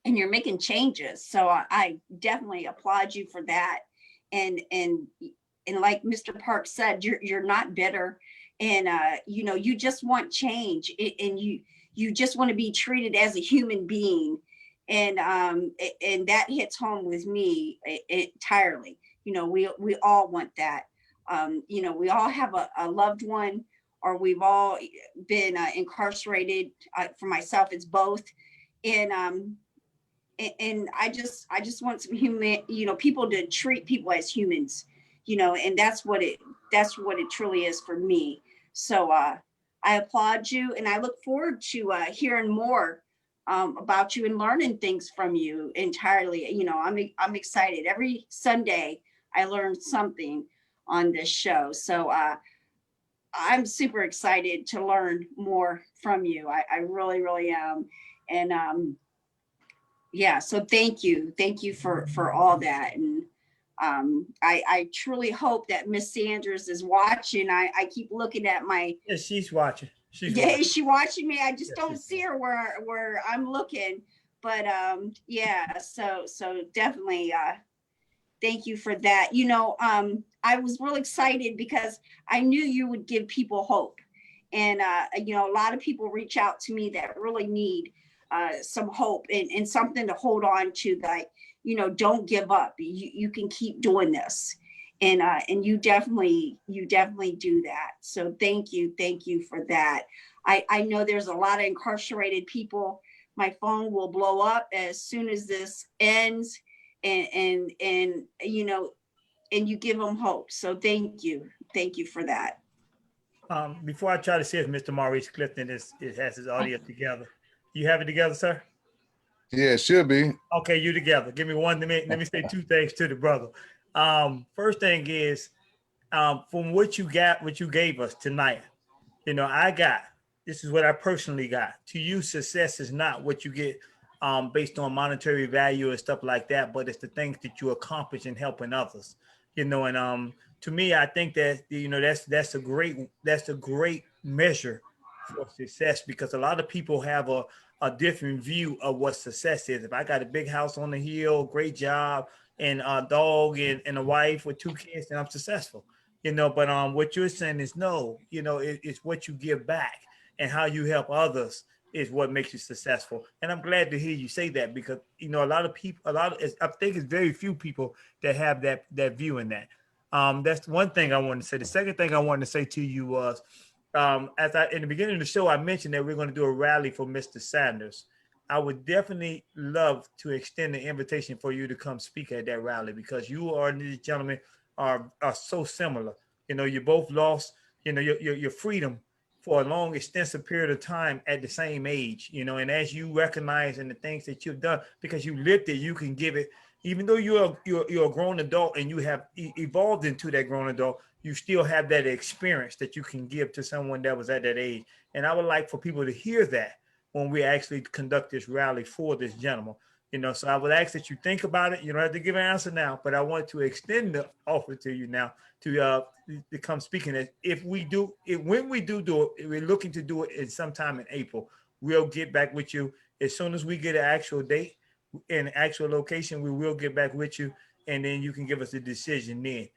you're making changes. So I definitely applaud you for that. And like Mr. Park said, you're not bitter, and you know, you just want change, and you just want to be treated as a human being, and that hits home with me entirely. You know, we all want that. You know, we all have a loved one, or we've all been incarcerated. For myself, it's both, and I just want some human, you know, people to treat people as humans, you know, and that's what it truly is for me. So I applaud you, and I look forward to hearing more about you and learning things from you entirely. You know, I'm excited. Every Sunday I learn something on this show. So I'm super excited to learn more from you. I really, really am. And yeah, so thank you. Thank you for all that. And I truly hope that Miss Sanders is watching. I keep looking at my, Yeah, she's watching. She's yeah, watching. is she watching me? I just Yeah, don't she's see her where I'm looking. But yeah, so definitely thank you for that. You know, I was real excited because I knew you would give people hope. And, you know, a lot of people reach out to me that really need some hope and something to hold on to, like, you know, don't give up. You can keep doing this. And you definitely do that. So thank you for that. I know there's a lot of incarcerated people. My phone will blow up as soon as this ends, and you know, and you give them hope. So thank you for that. Before I try to see if Mr. Maurice Clifton has his audio together. You have it together, sir? Yeah, it should be. Okay, you together. Give me one. Let me say two things to the brother. First thing is, from what you gave us tonight, you know, this is what I personally got. To you, success is not what you get based on monetary value and stuff like that, but it's the things that you accomplish in helping others. You know, and to me, I think that, you know, that's a great measure for success, because a lot of people have a different view of what success is. If I got a big house on the hill, great job, and a dog and a wife with 2 kids, then I'm successful. You know, but what you're saying is no, you know, it's what you give back and how you help others is what makes you successful. And I'm glad to hear you say that, because, you know, a lot of people, I think it's very few people that have that view in that. That's one thing I wanted to say. The second thing I wanted to say to you was, in the beginning of the show, I mentioned that we're going to do a rally for Mr. Sanders. I would definitely love to extend the invitation for you to come speak at that rally, because you are, these gentlemen are so similar. You know, you both lost, you know, your freedom for a long, extensive period of time at the same age, you know, and as you recognize in the things that you've done, because you lived it, you can give it, even though you're a grown adult and you have evolved into that grown adult, you still have that experience that you can give to someone that was at that age. And I would like for people to hear that when we actually conduct this rally for this gentleman. You know, so I would ask that you think about it. You don't have to give an answer now, but I want to extend the offer to you now to come speaking. When we do it, we're looking to do it in sometime in April. We'll get back with you as soon as we get an actual date and actual location. We will get back with you, and then you can give us a decision then.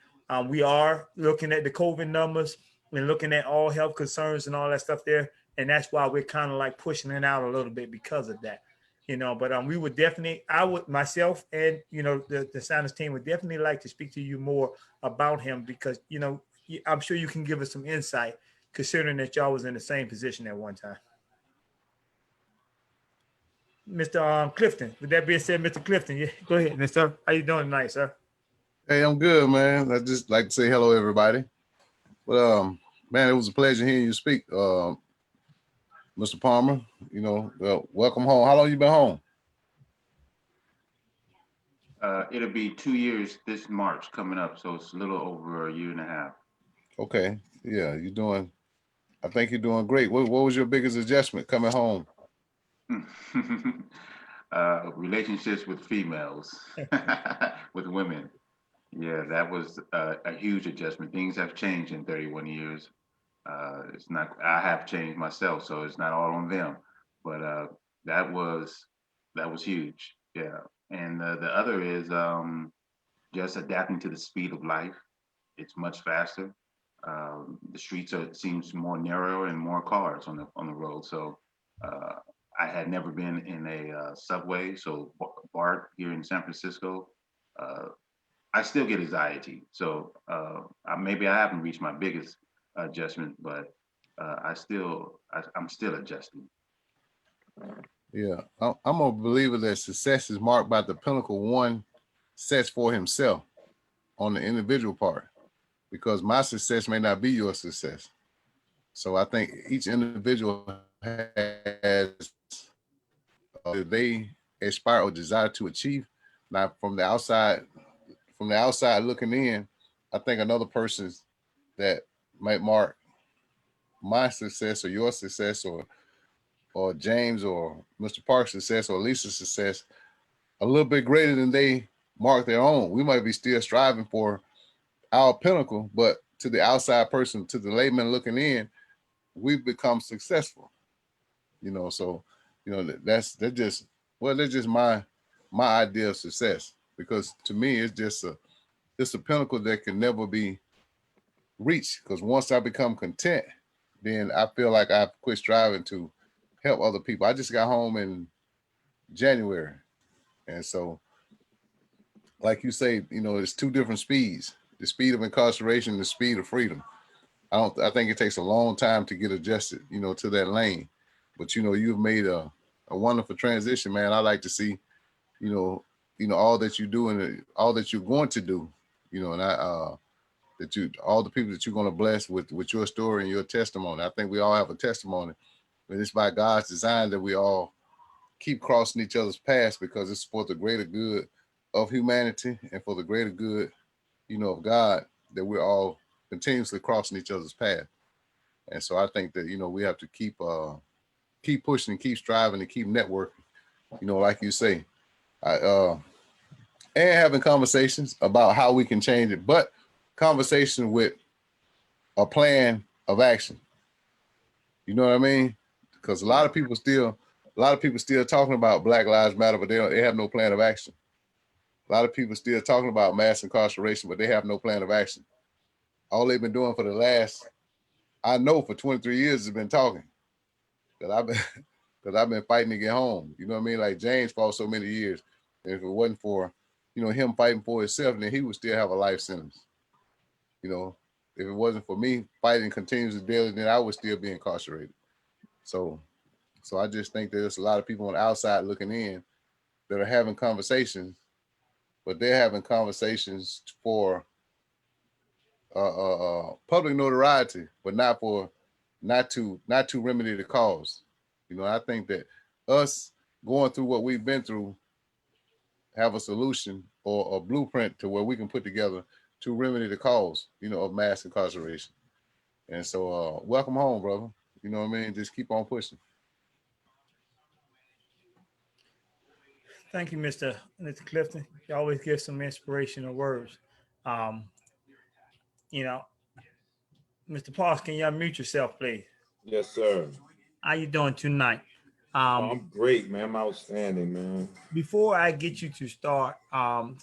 We are looking at the COVID numbers and looking at all health concerns and all that stuff there, and that's why we're kind of like pushing it out a little bit because of that. You know, but we would definitely, I would myself and, you know, the Sanders team would definitely like to speak to you more about him, because, you know, I'm sure you can give us some insight, considering that y'all was in the same position at one time. Mr. Clifton, with that being said, Mr. Clifton, yeah, go ahead, Mr. How you doing tonight, sir? Hey, I'm good, man. I just like to say hello, everybody. But man, it was a pleasure hearing you speak, Mr. Palmer. You know, well, welcome home. How long you been home? It'll be 2 years this March coming up, so it's a little over a year and a half. Okay, yeah, you're doing. I think you're doing great. What was your biggest adjustment coming home? Relationships with females, with women. Yeah, that was a huge adjustment. Things have changed in 31 years. It's not, I have changed myself, so it's not all on them. But that was huge. Yeah. And the other is just adapting to the speed of life. It's much faster. The streets seems more narrow and more cars on the road. So I had never been in a subway. So BART here in San Francisco, I still get anxiety. So maybe I haven't reached my biggest adjustment, but I'm still adjusting. Yeah, I'm a believer that success is marked by the pinnacle one sets for himself on the individual part, because my success may not be your success. So I think each individual has they aspire or desire to achieve. Now, from the outside looking in, I think another person's that might mark my success or your success or James or Mr. Park's success or Lisa's success a little bit greater than they mark their own. We might be still striving for our pinnacle, but to the outside person, to the layman looking in, we've become successful. So that's just my idea of success, because to me it's a pinnacle that can never be reached, because once I become content, then I feel like I've quit striving to help other people. I just got home in January, and so like you say, it's two different speeds: the speed of incarceration, the speed of freedom. I think it takes a long time to get adjusted, to that lane. But you've made a wonderful transition, man. I like to see, all that you do and all that you're going to do, and all the people that you're going to bless with your story and your testimony. I think we all have a testimony, but it's by God's design that we all keep crossing each other's paths, because it's for the greater good of humanity and for the greater good, of God, that we're all continuously crossing each other's path. And so I think that, we have to keep pushing, keep striving, and keep networking, like you say, and having conversations about how we can change it, but conversation with a plan of action. You know what I mean? Because a lot of people still talking about Black Lives Matter, but they have no plan of action. A lot of people still talking about mass incarceration, but they have no plan of action. All they've been doing for the last, I know, for 23 years has been talking. Because I've been fighting to get home. You know what I mean? Like James fought so many years. And if it wasn't for, him fighting for himself, then he would still have a life sentence. If it wasn't for me fighting continuously daily, then I would still be incarcerated. So I just think that there's a lot of people on the outside looking in that are having conversations, but they're having conversations for public notoriety, but not to remedy the cause. I think that us going through what we've been through have a solution or a blueprint to where we can put together to remedy the cause, of mass incarceration. And so welcome home, brother. You know what I mean? Just keep on pushing. Thank you, Mr. Clifton. You always give some inspirational words. Um, you know, Mr. Parks, can you unmute yourself, please? Yes, sir. How you doing tonight? I'm great, man. I'm outstanding, man. Before I get you to start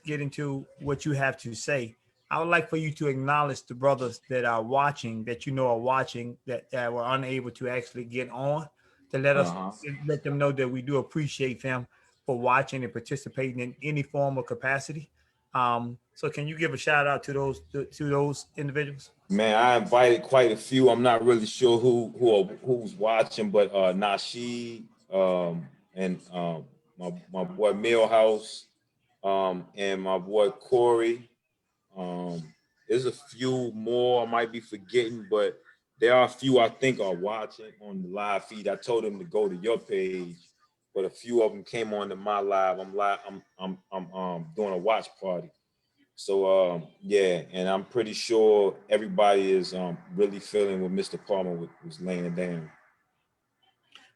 get into what you have to say, I would like for you to acknowledge the brothers that are watching, that are watching, that were unable to actually get on, to let them know that we do appreciate them for watching and participating in any form or capacity. So can you give a shout out to those individuals? Man, I invited quite a few. I'm not really sure who's watching, but Nasheed, and my boy Millhouse, and my boy Corey. There's a few more I might be forgetting, but there are a few I think are watching on the live feed. I told them to go to your page, but a few of them came on to my live. I'm doing a watch party. So yeah, and I'm pretty sure everybody is really feeling what Mr. Palmer was laying down.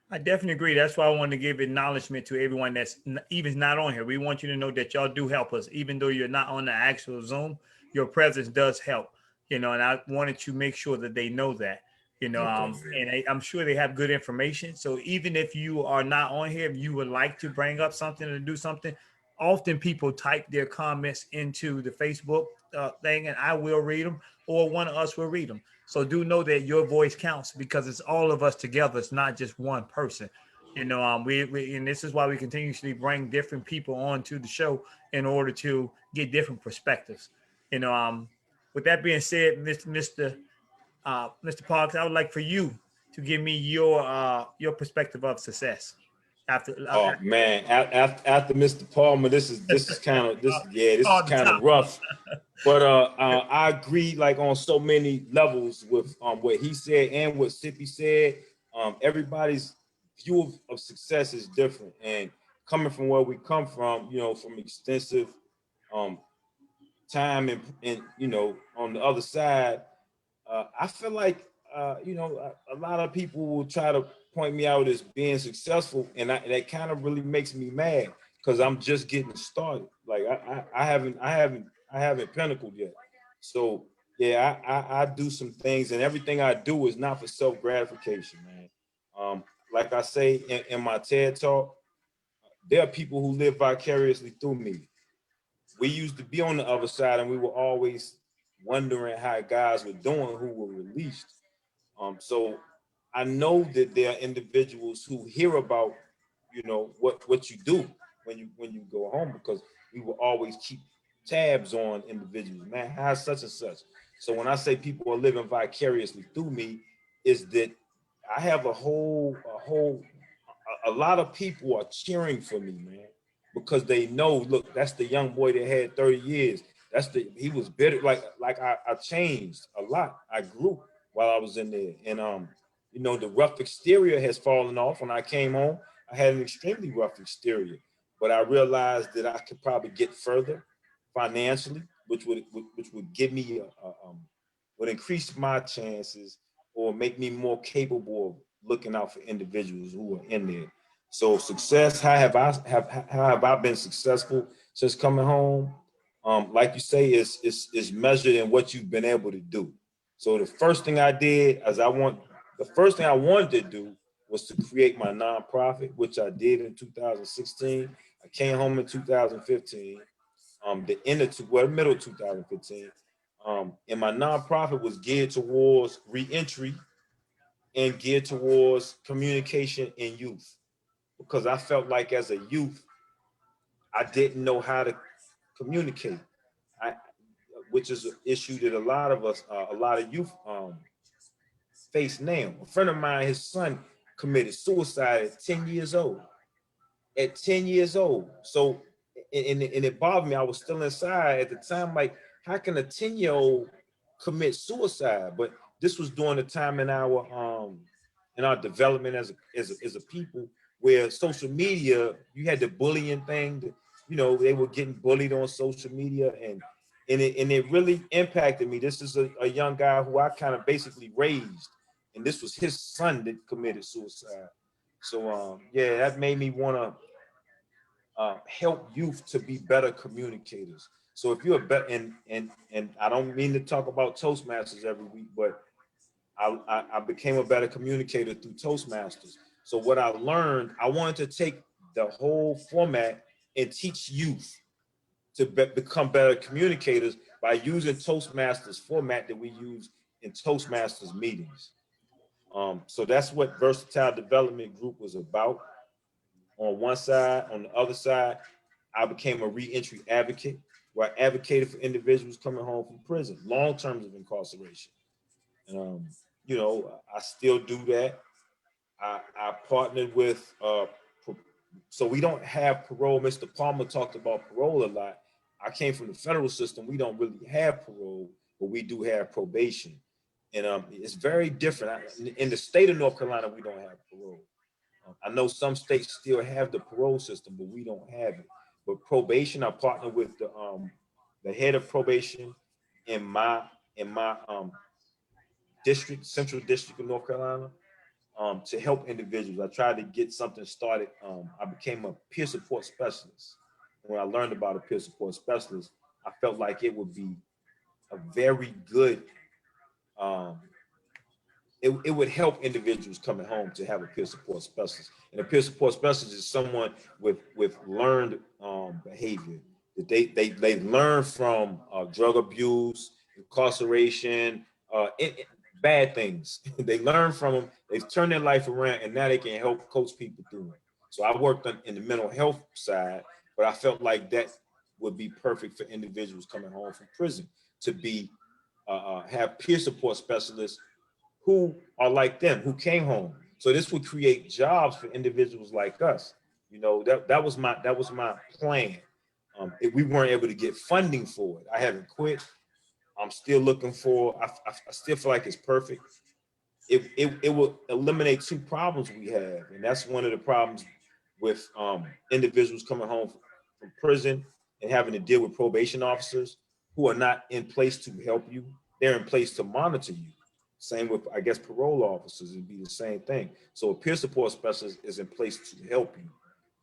I definitely agree. That's why I wanted to give acknowledgement to everyone that's even not on here. We want you to know that y'all do help us, even though you're not on the actual Zoom. Your presence does help, and I wanted to make sure that they know that, and I'm sure they have good information. So even if you are not on here, if you would like to bring up something or do something, often people type their comments into the Facebook thing, and I will read them, or one of us will read them. So do know that your voice counts, because it's all of us together. It's not just one person. We and this is why we continuously bring different people onto the show in order to get different perspectives. With that being said, Mr. Parks, I would like for you to give me your perspective of success. Oh man, after Mr. Palmer, this is kind of rough. But I agree, like, on so many levels with what he said and what Sippy said. Everybody's view of success is different, and coming from where we come from, from extensive time and on the other side, I feel like you know, a lot of people will try to point me out as being successful, and that kind of really makes me mad because I'm just getting started. Like I haven't pinnacled yet. So yeah, I do some things, and everything I do is not for self gratification, man. Like I say in my TED talk, there are people who live vicariously through me. We used to be on the other side, and we were always wondering how guys were doing who were released. So I know that there are individuals who hear about, you know, what you do when you go home, because we will always keep tabs on individuals. Man, how's such and such? So when I say people are living vicariously through me, is that I have a lot of people are cheering for me, man, because they know, look, that's the young boy that had 30 years. He was bitter. Like I changed a lot. I grew while I was in there. And you know, the rough exterior has fallen off. When I came home, I had an extremely rough exterior, but I realized that I could probably get further financially, which would give me would increase my chances or make me more capable of looking out for individuals who are in there. So success, how have I been successful since coming home? Like you say, is measured in what you've been able to do. So the first thing I did the first thing I wanted to do was to create my nonprofit, which I did in 2016. I came home in 2015, middle of 2015. And my nonprofit was geared towards reentry and geared towards communication in youth, because I felt like as a youth, I didn't know how to communicate, I, which is an issue that a lot of us, a lot of youth face now. A friend of mine, his son committed suicide at 10 years old. At 10 years old. So, and it bothered me. I was still inside at the time. Like, how can a 10-year-old commit suicide? But this was during the time in our development as a people, where social media, you had the bullying thing. You know, they were getting bullied on social media, and it really impacted me. This is a young guy who I kind of basically raised, and this was his son that committed suicide. So yeah, that made me want to help youth to be better communicators. So if you're a better, and I don't mean to talk about Toastmasters every week, but I became a better communicator through Toastmasters. So what I learned, I wanted to take the whole format and teach youth to become better communicators by using Toastmasters format that we use in Toastmasters meetings. So that's what Versatile Development Group was about. On one side, on the other side, I became a reentry advocate, where I advocated for individuals coming home from prison, long terms of incarceration. Um, you know, I still do that. I partnered with, so we don't have parole. Mr. Palmer talked about parole a lot. I came from the federal system. We don't really have parole, but we do have probation. And it's very different. In the state of North Carolina, we don't have parole. I know some states still have the parole system, but we don't have it. But probation, I partner with the head of probation in my district, Central District of North Carolina, to help individuals. I tried to get something started. I became a peer support specialist. When I learned about a peer support specialist, I felt like it would be a very good um, it would help individuals coming home to have a peer support specialist. And a peer support specialist is someone with learned behavior that they learn from drug abuse, incarceration, bad things. They learn from them. They've turned their life around, and now they can help coach people through it. So I worked in the mental health side, but I felt like that would be perfect for individuals coming home from prison to be have peer support specialists who are like them, who came home. So this would create jobs for individuals like us. You know, that was my plan. If we weren't able to get funding for it, I haven't quit. I'm still looking for. I still feel like it's perfect. It will eliminate two problems we have, and that's one of the problems with individuals coming home from prison and having to deal with probation officers who are not in place to help you. They're in place to monitor you. Same with, I guess, parole officers, it'd be the same thing. So a peer support specialist is in place to help you.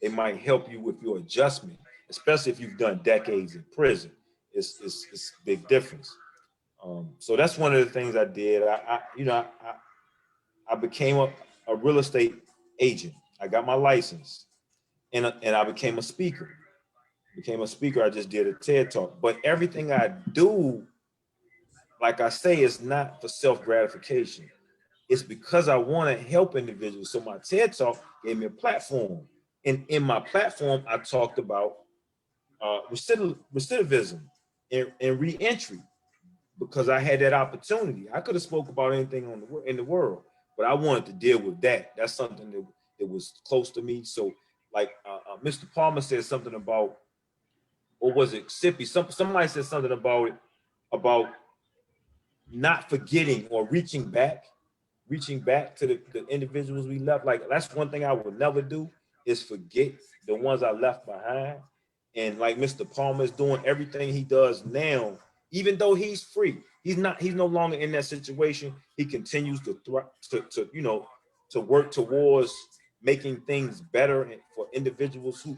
They might help you with your adjustment, especially if you've done decades in prison. It's a big difference. So that's one of the things I did. I became a real estate agent. I got my license, and I became a speaker. I just did a TED talk. But everything I do, like I say, is not for self gratification. It's because I want to help individuals. So my TED talk gave me a platform, and in my platform, I talked about recidivism and reentry, because I had that opportunity. I could have spoke about anything in the world, but I wanted to deal with that. That's something that was close to me. So, like Mr. Palmer said something about, or was it Sippy? Somebody said something about not forgetting or reaching back to the individuals we left. Like, that's one thing I would never do, is forget the ones I left behind. And like Mr. Palmer is doing everything he does now, even though he's free, he's no longer in that situation. He continues to to work towards making things better for individuals who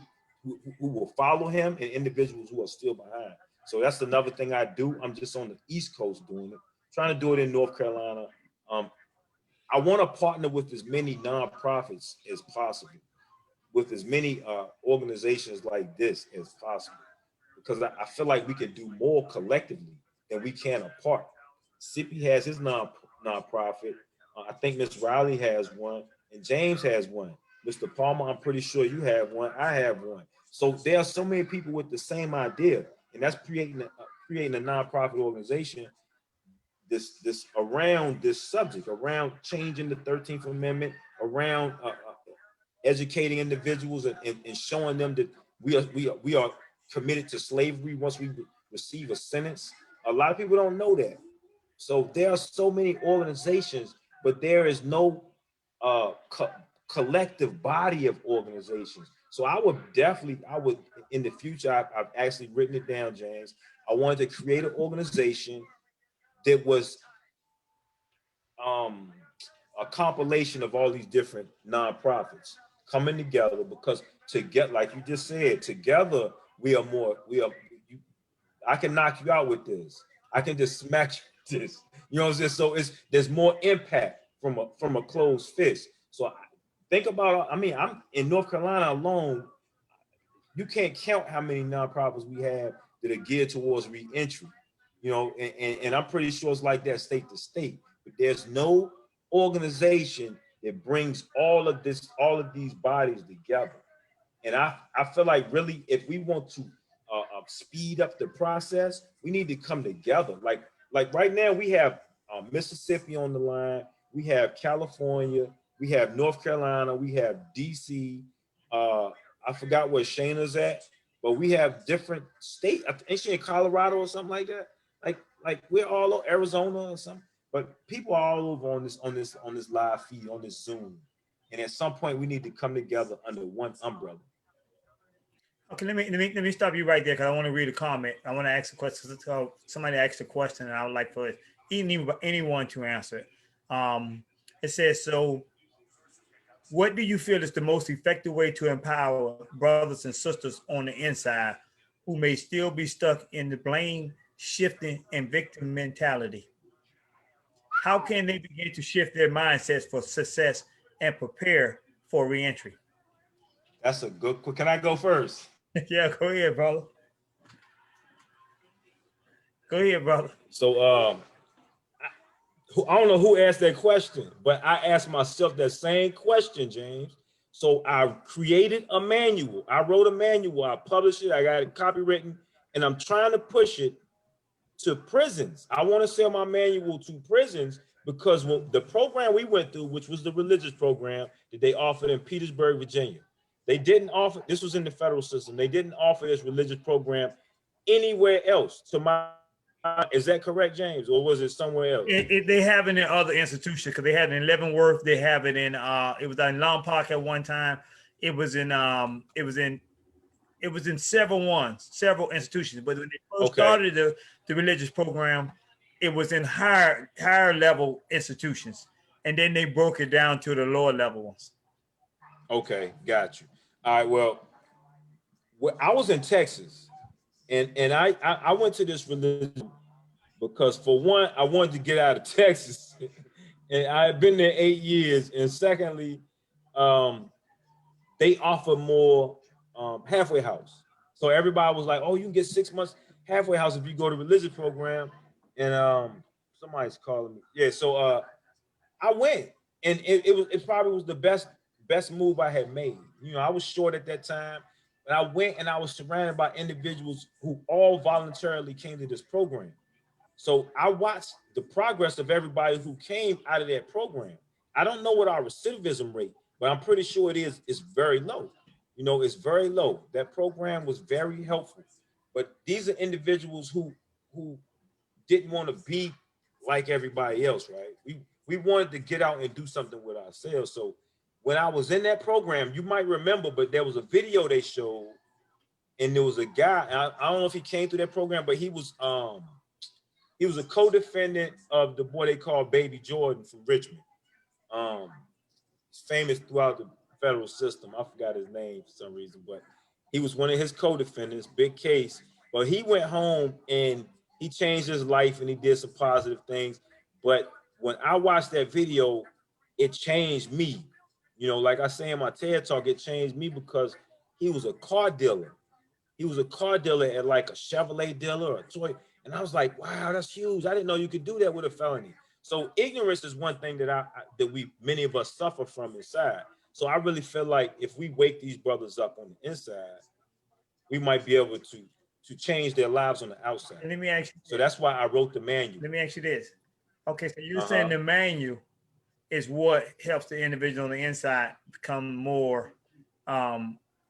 will follow him and individuals who are still behind. So that's another thing I do. I'm just on the East Coast doing it, trying to do it in North Carolina. I want to partner with as many nonprofits as possible, with as many organizations like this as possible, because I feel like we can do more collectively than we can apart. Sippy has his nonprofit. I think Miss Riley has one, and James has one. Mr. Palmer, I'm pretty sure you have one. I have one. So there are so many people with the same idea, and that's creating a nonprofit organization this around this subject, around changing the 13th Amendment, around educating individuals and showing them that we are committed to slavery once we receive a sentence. A lot of people don't know that. So there are so many organizations, but there is no collective body of organizations. So I would in the future, I've actually written it down, James. I wanted to create an organization that was a compilation of all these different nonprofits coming together, because like you just said, together I can knock you out with this. I can just smack you with this. You know what I'm saying? So there's more impact from a closed fist. So think about, I'm in North Carolina alone. You can't count how many nonprofits we have that are geared towards reentry. And I'm pretty sure it's like that state to state. But there's no organization that brings all of these bodies together. And I feel like, really, if we want to speed up the process, we need to come together. Like right now, we have Mississippi on the line, we have California, we have North Carolina, we have DC. I forgot where Shayna's at, but we have different states. Ain't she in Colorado or something like that? Like we're all over Arizona or something. But people are all over on this live feed, on this Zoom. And at some point, we need to come together under one umbrella. Okay, let me stop you right there, because I want to read a comment. I want to ask a question. So somebody asked a question, and I would like for anyone to answer it. It says, so what do you feel is the most effective way to empower brothers and sisters on the inside who may still be stuck in the blame, shifting, and victim mentality? How can they begin to shift their mindsets for success and prepare for reentry? That's a good. Can I go first? Yeah, go ahead, brother. Go ahead, brother. So I don't know who asked that question, but I asked myself that same question, James. So I created a manual. I wrote a manual. I published it. I got it copywritten, and I'm trying to push it to prisons. I want to sell my manual to prisons, because the program we went through, which was the religious program that they offered in Petersburg, Virginia, they didn't offer. This was in the federal system. They didn't offer this religious program anywhere else. Is that correct, James, or was it somewhere else? They have it in other institutions, because they had it in Leavenworth. They have it in it was in Long Park at one time. It was in several institutions. But when they first started the religious program, it was in higher level institutions, and then they broke it down to the lower level ones. Okay, got you. All right, well, I was in Texas, and I went to this religion because, for one, I wanted to get out of Texas, and I had been there 8 years, and secondly, they offer more halfway house. So everybody was like, "Oh, you can get 6 months halfway house if you go to religious program." And somebody's calling me. Yeah, so I went, and it probably was the best move I had made. You know, I was short at that time, but I went and I was surrounded by individuals who all voluntarily came to this program. So I watched the progress of everybody who came out of that program. I don't know what our recidivism rate, but I'm pretty sure it's very low. You know, it's very low. That program was very helpful. But these are individuals who didn't want to be like everybody else, right? We wanted to get out and do something with ourselves. So when I was in that program, you might remember, but there was a video they showed, and there was a guy. I don't know if he came through that program, but he was a co-defendant of the boy they call Baby Jordan from Richmond. He's famous throughout the federal system. I forgot his name for some reason, but he was one of his co-defendants, big case. But he went home and he changed his life and he did some positive things. But when I watched that video, it changed me. You know, like I say in my TED talk, it changed me because he was a car dealer. He was a car dealer at like a Chevrolet dealer or a toy. And I was like, wow, that's huge. I didn't know you could do that with a felony. So ignorance is one thing that many of us suffer from inside. So I really feel like if we wake these brothers up on the inside, we might be able to change their lives on the outside. And let me ask you. So that's why I wrote the manual. Let me ask you this. Okay, so you're saying the manual is what helps the individual on the inside become more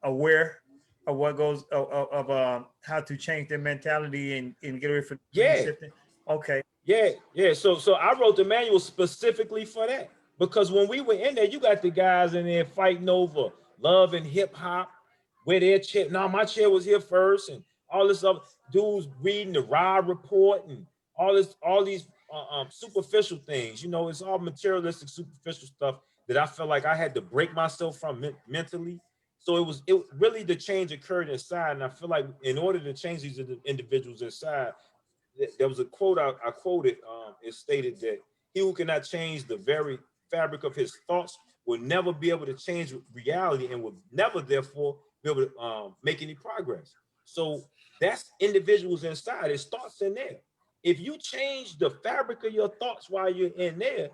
aware of what goes of how to change their mentality and get away from shifting. Okay. Yeah. So I wrote the manual specifically for that, because when we were in there, you got the guys in there fighting over love and hip hop, where their chair. No, my chair was here first, and all this other dudes reading the RA report and all these superficial things. You know, it's all materialistic, superficial stuff that I felt like I had to break myself from mentally. So it really, the change occurred inside, and I feel like in order to change these individuals inside, there was a quote I quoted. It stated that he who cannot change the very fabric of his thoughts will never be able to change reality and will never, therefore, be able to make any progress. So that's individuals inside. It starts in there. If you change the fabric of your thoughts while you're in there,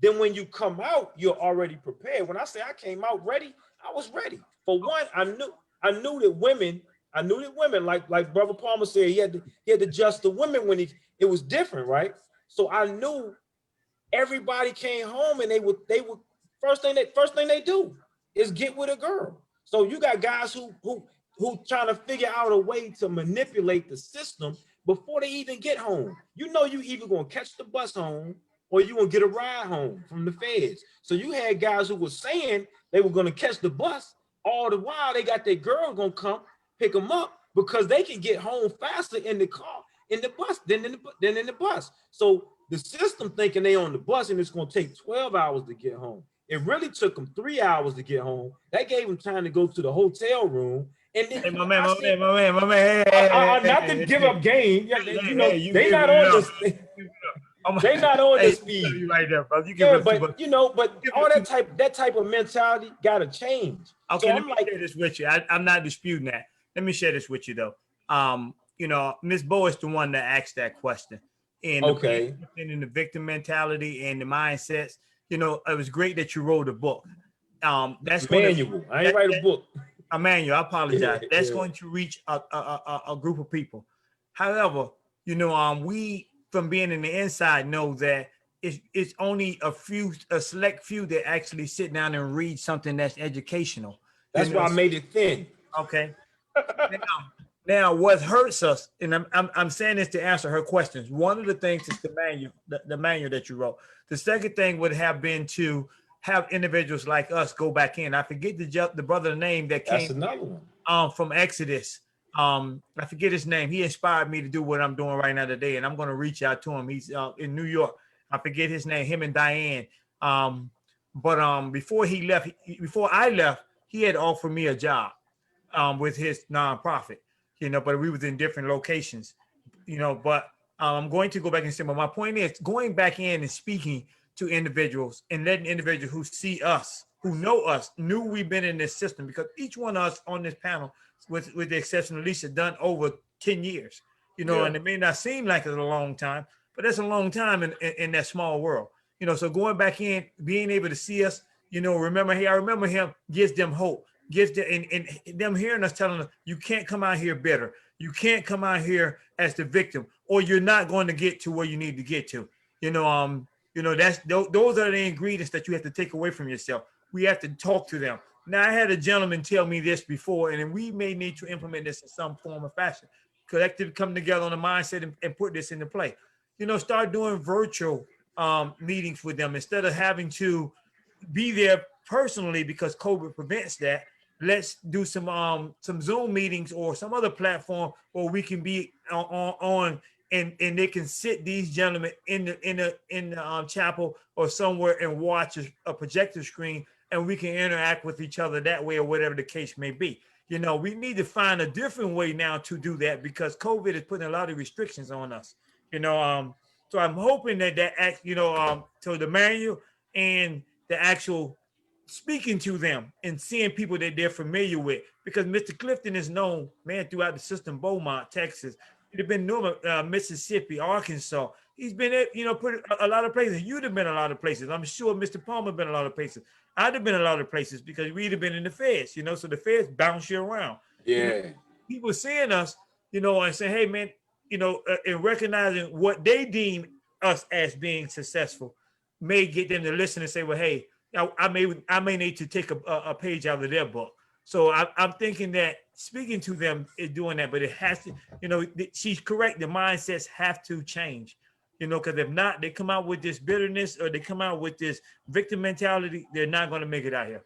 then when you come out, you're already prepared. When I say I came out ready, I was ready. For one, I knew that women, like Brother Palmer said, he had to adjust the women when it was different, right? So I knew everybody came home and they would first thing they do is get with a girl. So you got guys who trying to figure out a way to manipulate the system before they even get home. You know, you either gonna catch the bus home or you gonna get a ride home from the feds. So you had guys who were saying they were gonna catch the bus, all the while they got their girl gonna come pick them up because they can get home faster in the car, in the bus, than in the bus. So the system thinking they on the bus and it's gonna take 12 hours to get home. It really took them 3 hours to get home. That gave them time to go to the hotel room. And then, hey, my man. Not to give up game. You know, they not on this. They not on this speed. You right there, bro. But you know, all that type of mentality gotta change. Okay, so let me share this with you. I'm not disputing that. Let me share this with you though. You know, Miss Bo is the one that asked that question. And in the victim mentality and the mindsets, you know, it was great that you wrote a book. That's manual. I ain't write a book. A manual. I apologize. That's going to reach a group of people. However, you know, we from being in the inside know that it's only a select few that actually sit down and read something that's educational. That's why I made it thin. Okay. Now, what hurts us, and I'm saying this to answer her questions. One of the things is the manual that you wrote. The second thing would have been to have individuals like us go back in. I forget the brother name that came. That's another one. From Exodus I forget his name. He inspired me to do what I'm doing right now today, and I'm going to reach out to him. He's in New York. I forget his name. Him and Diane. But before he left, before I left, he had offered me a job with his nonprofit. But we was in different locations. But I'm going to go back and say, but my point is going back in and speaking to individuals and letting individuals who see us, who know us, knew we've been in this system, because each one of us on this panel, with the exception of Lisa, done over 10 years, Yeah. and it may not seem like it's a long time, but that's a long time in that small world. So going back in, being able to see us, remember, I remember him, gives them hope, gives them, and them hearing us telling us, you can't come out here bitter. You can't come out here as the victim, or you're not going to get to where you need to get to. Those are the ingredients that you have to take away from yourself. We have to talk to them. Now, I had a gentleman tell me this before, and we may need to implement this in some form or fashion. Collective come together on the mindset and put this into play. Start doing virtual meetings with them instead of having to be there personally, because COVID prevents that. Let's do some Zoom meetings or some other platform where we can be on and they can sit these gentlemen in the chapel or somewhere and watch a projector screen, and we can interact with each other that way, or whatever the case may be. We need to find a different way now to do that, because COVID is putting a lot of restrictions on us. So I'm hoping that so the manual and the actual speaking to them and seeing people that they're familiar with, because Mr. Clifton is known, man, throughout the system. Beaumont, Texas, he'd have been known, Mississippi, Arkansas. He's been at, a lot of places. You'd have been a lot of places. I'm sure Mr. Palmer been a lot of places. I'd have been a lot of places, because we'd have been in the feds, so the feds bounce you around. Yeah. People seeing us, and saying, hey, man, and recognizing what they deem us as being successful may get them to listen and say, well, hey, I may need to take a page out of their book. So I'm thinking that speaking to them is doing that, but it has to, she's correct. The mindsets have to change, because if not, they come out with this bitterness, or they come out with this victim mentality. They're not going to make it out here.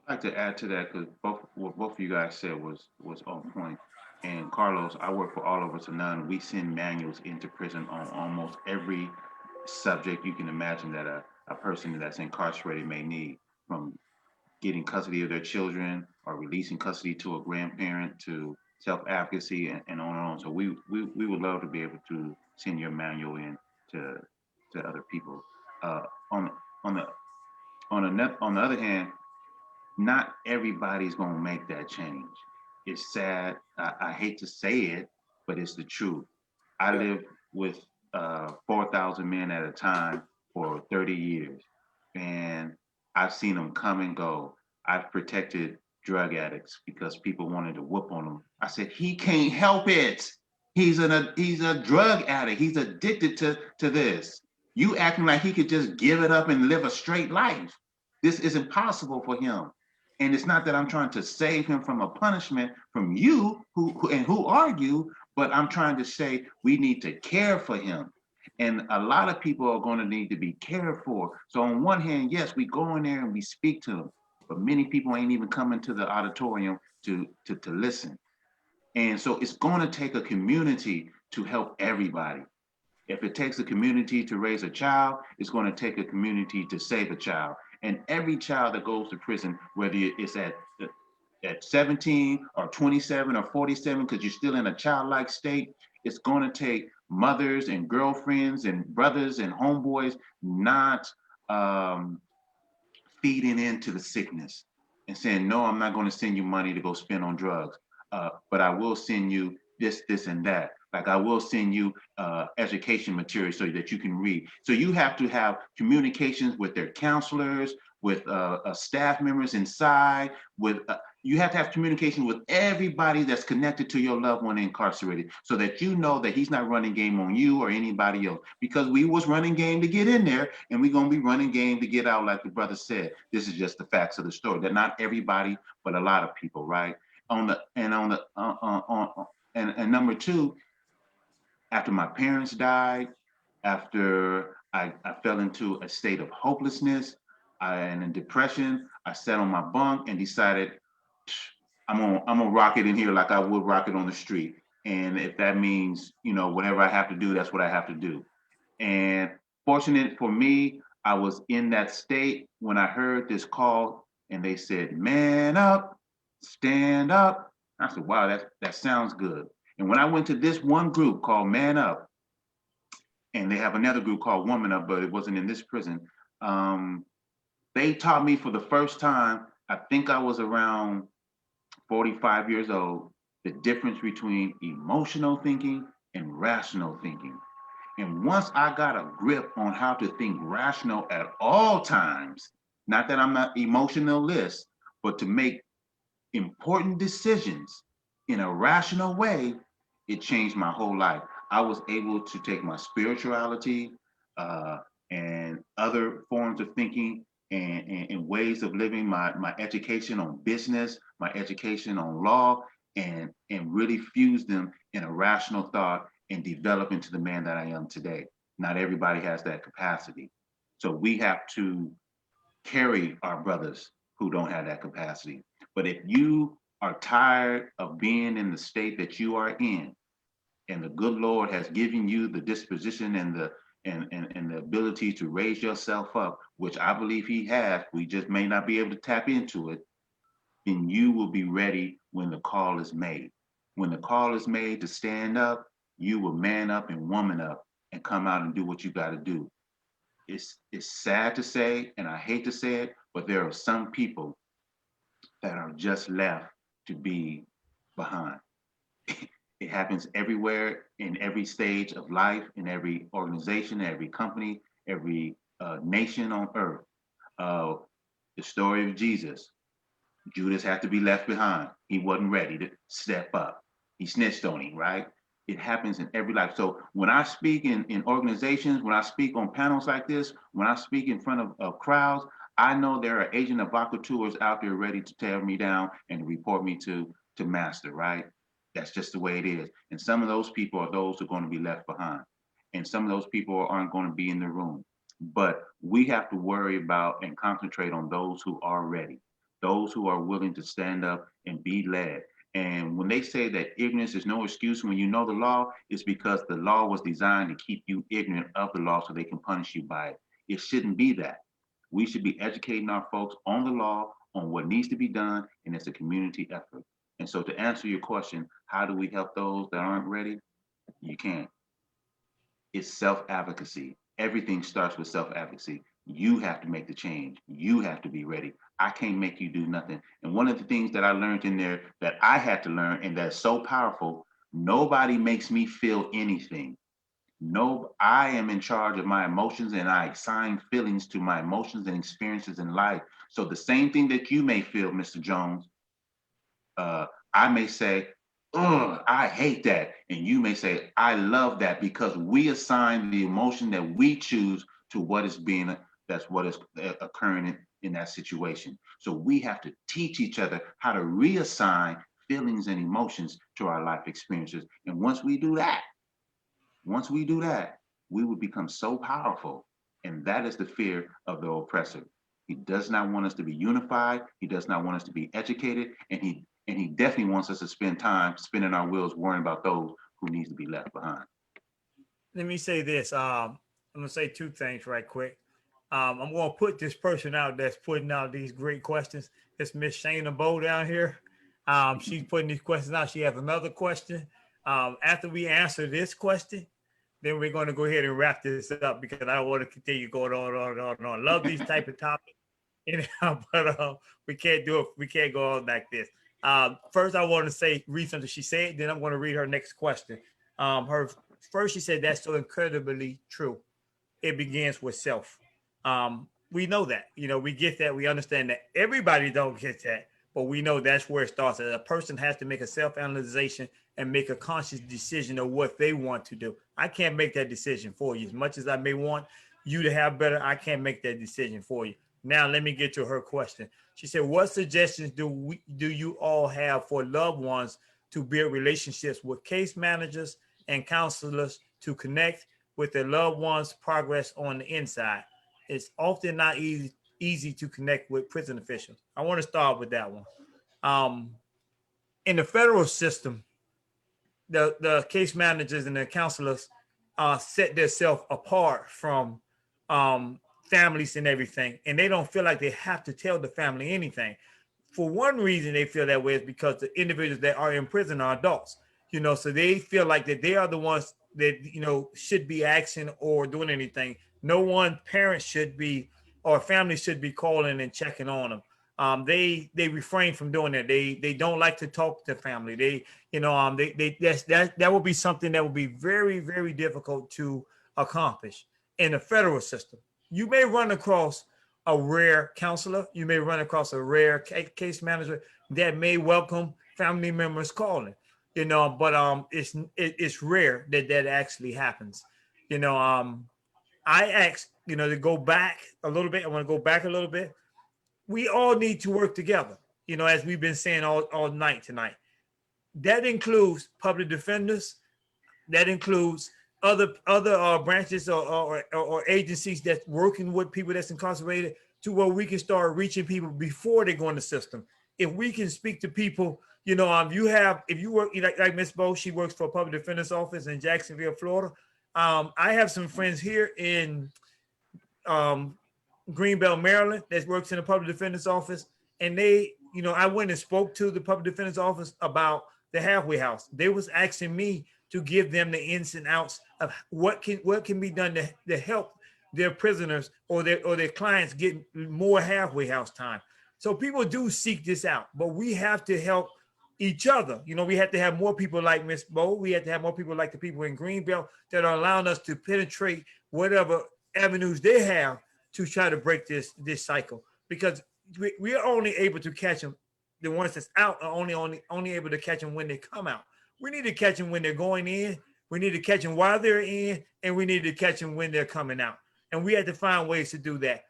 I'd like to add to that, because what both of you guys said was on point. And Carlos, I work for All Over to None. We send manuals into prison on almost every subject you can imagine that a person that's incarcerated may need, from getting custody of their children or releasing custody to a grandparent, to self-advocacy, and on and on. So we would love to be able to send your manual in to other people. On the on the other hand, not everybody's gonna make that change. It's sad. I hate to say it, but it's the truth. I Yeah. lived with 4,000 men at a time for 30 years, and I've seen them come and go. I've protected drug addicts because people wanted to whoop on them. I said, he can't help it. He's a drug addict. He's addicted to this. You acting like he could just give it up and live a straight life. This is impossible for him. And it's not that I'm trying to save him from a punishment from you who argue, but I'm trying to say we need to care for him. And a lot of people are going to need to be cared for. So on one hand, yes, we go in there and we speak to them, but many people ain't even coming to the auditorium to listen. And so it's going to take a community to help everybody. If it takes a community to raise a child, it's going to take a community to save a child. And every child that goes to prison, whether it's at 17 or 27 or 47, because you're still in a childlike state, it's going to take mothers and girlfriends and brothers and homeboys not feeding into the sickness and saying, no, I'm not going to send you money to go spend on drugs, but I will send you this, and that. Like, I will send you education material so that you can read. So you have to have communications with their counselors, with staff members inside, you have to have communication with everybody that's connected to your loved one incarcerated, so that you know that he's not running game on you or anybody else. Because we was running game to get in there, and we're going to be running game to get out, like the brother said. This is just the facts of the story. That not everybody, but a lot of people, right? And number two, after my parents died, after I fell into a state of hopelessness and in depression, I sat on my bunk and decided, I'm gonna rock it in here like I would rock it on the street. And if that means, whatever I have to do, that's what I have to do. And fortunate for me, I was in that state when I heard this call and they said, "Man up, stand up." I said, "Wow, that sounds good." And when I went to this one group called Man Up, and they have another group called Woman Up, but it wasn't in this prison. They taught me for the first time, I think I was around 45 years old, the difference between emotional thinking and rational thinking. And once I got a grip on how to think rational at all times, not that I'm not emotionalist, but to make important decisions in a rational way, it changed my whole life. I was able to take my spirituality uh, and other forms of thinking and ways of living, my education on business, my education on law, and really fuse them in a rational thought and develop into the man that I am today. Not everybody has that capacity. So we have to carry our brothers who don't have that capacity. But if you are tired of being in the state that you are in, and the good Lord has given you the disposition and the ability to raise yourself up, which I believe He has, we just may not be able to tap into it, then you will be ready when the call is made. When the call is made to stand up, you will man up and woman up and come out and do what you got to do. It's sad to say, and I hate to say it, but there are some people that are just left to be behind. It happens everywhere in every stage of life, in every organization, every company, every nation on earth. Uh, the story of Jesus, Judas had to be left behind. He wasn't ready to step up. He snitched on him, right? It happens in every life. So when I speak in organizations, when I speak on panels like this, when I speak in front of crowds, I know there are agent provocateurs out there ready to tear me down and report me to master, right? That's just the way it is. And some of those people are those who are going to be left behind. And some of those people aren't going to be in the room. But we have to worry about and concentrate on those who are ready, those who are willing to stand up and be led. And when they say that ignorance is no excuse when you know the law, it's because the law was designed to keep you ignorant of the law so they can punish you by it. It shouldn't be that. We should be educating our folks on the law, on what needs to be done, and it's a community effort. And so to answer your question, how do we help those that aren't ready? You can't. It's self-advocacy. Everything starts with self-advocacy. You have to make the change. You have to be ready. I can't make you do nothing. And one of the things that I learned in there that I had to learn, and that's so powerful, nobody makes me feel anything. No, I am in charge of my emotions and I assign feelings to my emotions and experiences in life. So the same thing that you may feel, Mr. Jones, I may say, "Oh, I hate that," and you may say, "I love that," because we assign the emotion that we choose to what is being that's what is occurring in that situation. So we have to teach each other how to reassign feelings and emotions to our life experiences. And once we do that, we will become so powerful. And that is the fear of the oppressor. He does not want us to be unified. He does not want us to be educated. And he definitely wants us to spend time spinning our wheels worrying about those who needs to be left behind. Let me say this. I'm gonna say two things right quick. I'm gonna put this person out that's putting out these great questions. It's Miss Shayna Bow down here. She's putting these questions out. She has another question. After we answer this question, then we're going to go ahead and wrap this up because I don't want to continue going on. Love these type of topics, but we can't do it. We can't go on like this. First, I want to say read something she said. Then I'm going to read her next question. Her first, she said that's so incredibly true. It begins with self. We know that. We get that. We understand that. Everybody don't get that, but we know that's where it starts. A person has to make a self-analyzation and make a conscious decision of what they want to do. I can't make that decision for you. As much as I may want you to have better, I can't make that decision for you. Now, let me get to her question. She said, what suggestions do you all have for loved ones to build relationships with case managers and counselors to connect with their loved ones' progress on the inside? It's often not easy to connect with prison officials. I want to start with that one. In the federal system, the case managers and the counselors set themselves apart from families and everything, and they don't feel like they have to tell the family anything. For one reason, they feel that way is because the individuals that are in prison are adults, so they feel like that they are the ones that should be acting or doing anything. No one parent should be or family should be calling and checking on them. They refrain from doing that. They don't like to talk to family. That will be something that will be very, very difficult to accomplish in the federal system. You may run across a rare counselor. You may run across a rare case manager that may welcome family members calling, but it's rare that actually happens. I asked, to go back a little bit. I want to go back a little bit. We all need to work together, as we've been saying all night tonight. That includes public defenders. That includes other branches or agencies that's working with people that's incarcerated, to where we can start reaching people before they go in the system. If we can speak to people, if you work like Miss Bo, she works for a public defender's office in Jacksonville, Florida. I have some friends here in Greenbelt, Maryland, that works in the public defender's office, and I went and spoke to the public defender's office about the halfway house. They was asking me to give them the ins and outs of what can be done to help their prisoners or their clients get more halfway house time. So people do seek this out, but we have to help each other. We have to have more people like Miss Bo. We have to have more people like the people in Greenbelt that are allowing us to penetrate whatever avenues they have to try to break this cycle, because we are only able to catch them. The ones that's out are only able to catch them when they come out. We need to catch them when they're going in. We need to catch them while they're in, and we need to catch them when they're coming out. And we have to find ways to do that.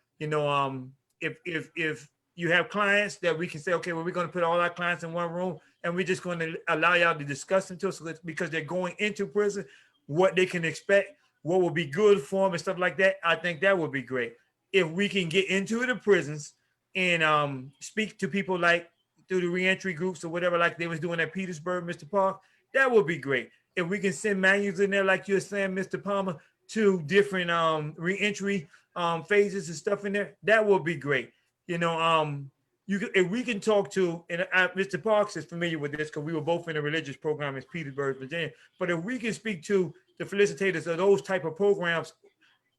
If you have clients that we can say, okay, well, we're going to put all our clients in one room, and we're just going to allow y'all to discuss them because they're going into prison, what they can expect, what will be good for them and stuff like that. I think that would be great. If we can get into the prisons and speak to people like through the reentry groups or whatever, like they was doing at Petersburg, Mr. Park, that would be great. If we can send manuals in there, like you're saying, Mr. Palmer, to different reentry phases and stuff in there, that would be great. If we can talk to, and Mr. Parks is familiar with this because we were both in a religious program in Petersburg, Virginia. But if we can speak to the facilitators of those type of programs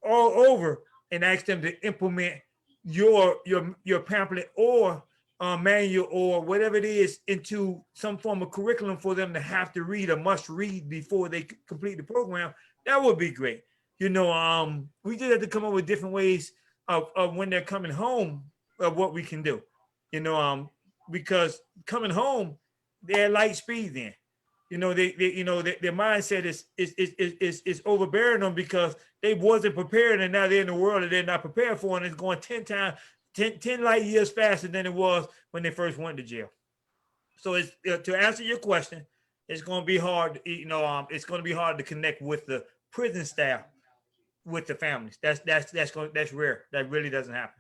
all over and ask them to implement your pamphlet or manual or whatever it is into some form of curriculum for them to have to read or must read before they complete the program, that would be great. We just have to come up with different ways of when they're coming home of what we can do, because coming home, they're light speed then. Their mindset is overbearing them because they wasn't prepared, and now they're in the world that they're not prepared for, and it's going 10 light years faster than it was when they first went to jail. So it's to answer your question, it's going to be hard. It's going to be hard to connect with the prison staff with the families. That's rare. That really doesn't happen.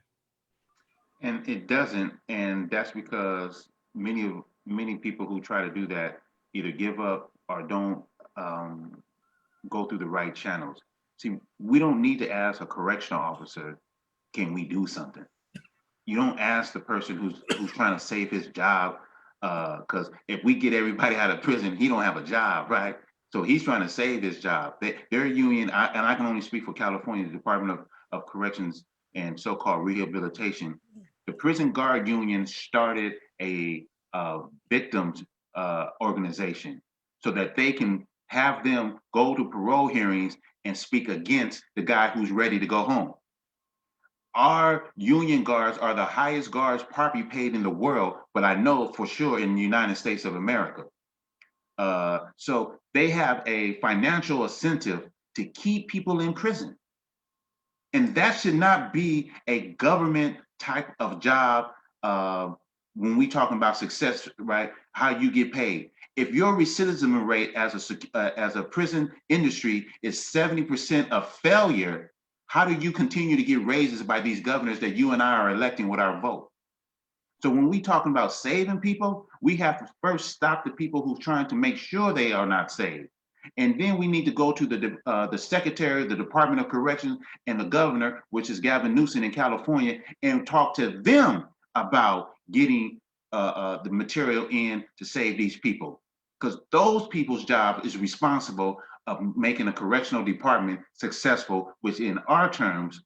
And it doesn't, and that's because many people who try to do that either give up or don't go through the right channels. See, we don't need to ask a correctional officer, can we do something? You don't ask the person who's trying to save his job, because if we get everybody out of prison, he don't have a job, right? So he's trying to save his job. Their union, and I can only speak for California, the Department of Corrections and so-called rehabilitation. The prison guard union started a victims organization so that they can have them go to parole hearings and speak against the guy who's ready to go home. Our union guards are the highest guards probably paid in the world, but I know for sure in the United States of America. So they have a financial incentive to keep people in prison. And that should not be a government type of job when we talking about success, right? How you get paid. If your recidivism rate as a prison industry is 70% of failure, how do you continue to get raises by these governors that you and I are electing with our vote? So when we talking about saving people, we have to first stop the people who are trying to make sure they are not saved. And then we need to go to the Secretary of the Department of Corrections and the governor, which is Gavin Newsom in California, and talk to them about getting the material in to save these people. Because those people's job is responsible of making a correctional department successful, which in our terms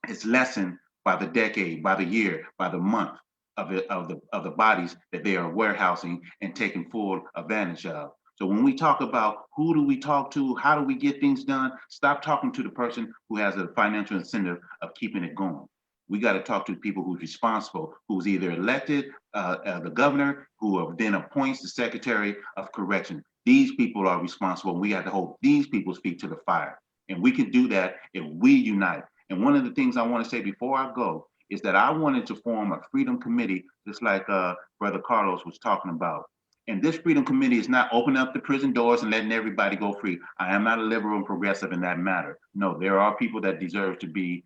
is lessened by the decade, by the year, by the month of the bodies that they are warehousing and taking full advantage of. So when we talk about who do we talk to, how do we get things done, stop talking to the person who has a financial incentive of keeping it going. We got to talk to the people who's responsible, who's either elected, the governor, who then appoints the Secretary of Correction. These people are responsible. And we have to hold these people's feet to the fire. And we can do that if we unite. And one of the things I want to say before I go is that I wanted to form a freedom committee, just like Brother Carlos was talking about. And this freedom committee is not opening up the prison doors and letting everybody go free. I am not a liberal and progressive in that matter. No, there are people that deserve to be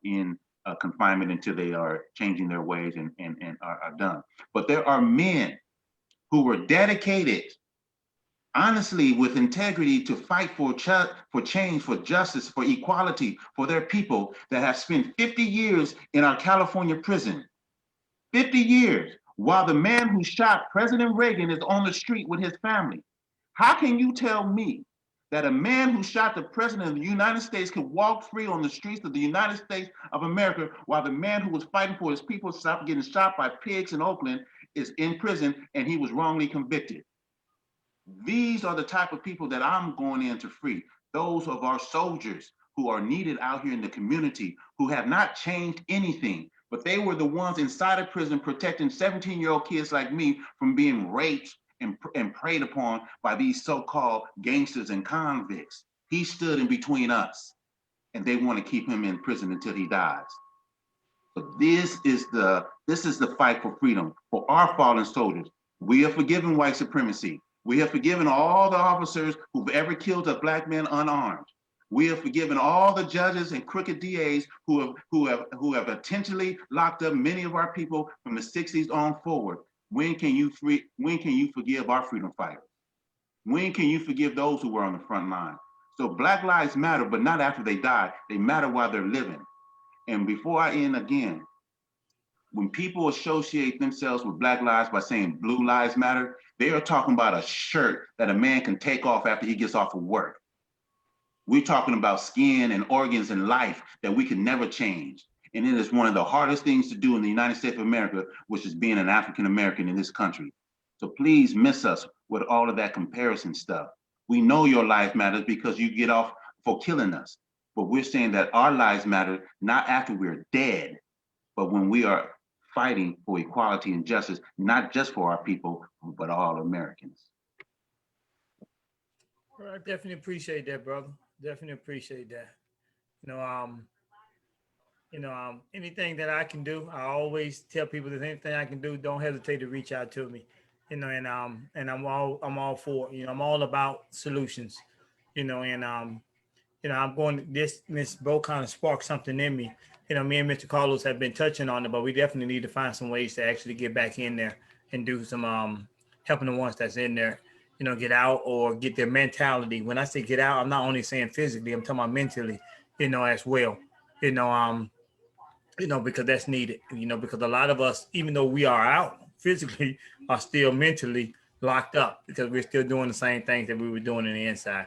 in confinement until they are changing their ways and are done. But there are men who were dedicated, honestly, with integrity, to fight for change, for justice, for equality, for their people, that have spent 50 years in our California prison. 50 years, while the man who shot President Reagan is on the street with his family. How can you tell me that a man who shot the president of the United States could walk free on the streets of the United States of America, while the man who was fighting for his people, getting shot by pigs in Oakland, is in prison and he was wrongly convicted? These are the type of people that I'm going in to free. Those of our soldiers who are needed out here in the community, who have not changed anything, but they were the ones inside of prison protecting 17-year-old kids like me from being raped and preyed upon by these so-called gangsters and convicts. He stood in between us, and they want to keep him in prison until he dies. So this is the fight for freedom for our fallen soldiers. We have forgiven white supremacy. We have forgiven all the officers who've ever killed a Black man unarmed. We have forgiven all the judges and crooked DAs who have intentionally locked up many of our people from the 60s on forward. When can you forgive our freedom fighters? When can you forgive those who were on the front line? So Black lives matter, but not after they die. They matter while they're living. And before I end again, when people associate themselves with Black lives by saying blue lives matter, they are talking about a shirt that a man can take off after he gets off of work. We're talking about skin and organs and life that we can never change. And it is one of the hardest things to do in the United States of America, which is being an African American in this country. So please miss us with all of that comparison stuff. We know your life matters because you get off for killing us. But we're saying that our lives matter not after we're dead, but when we are fighting for equality and justice, not just for our people, but all Americans. Well, I definitely appreciate that, brother. Definitely appreciate that. Anything that I can do, I always tell people that anything I can do, don't hesitate to reach out to me. And I'm all for it. I'm all about solutions. I'm going, Miss Bo kind of sparked something in me. Me and Mr. Carlos have been touching on it, but we definitely need to find some ways to actually get back in there and do some helping the ones that's in there, get out or get their mentality. When I say get out, I'm not only saying physically, I'm talking about mentally, as well. Because that's needed, because a lot of us, even though we are out physically, are still mentally locked up because we're still doing the same things that we were doing on the inside,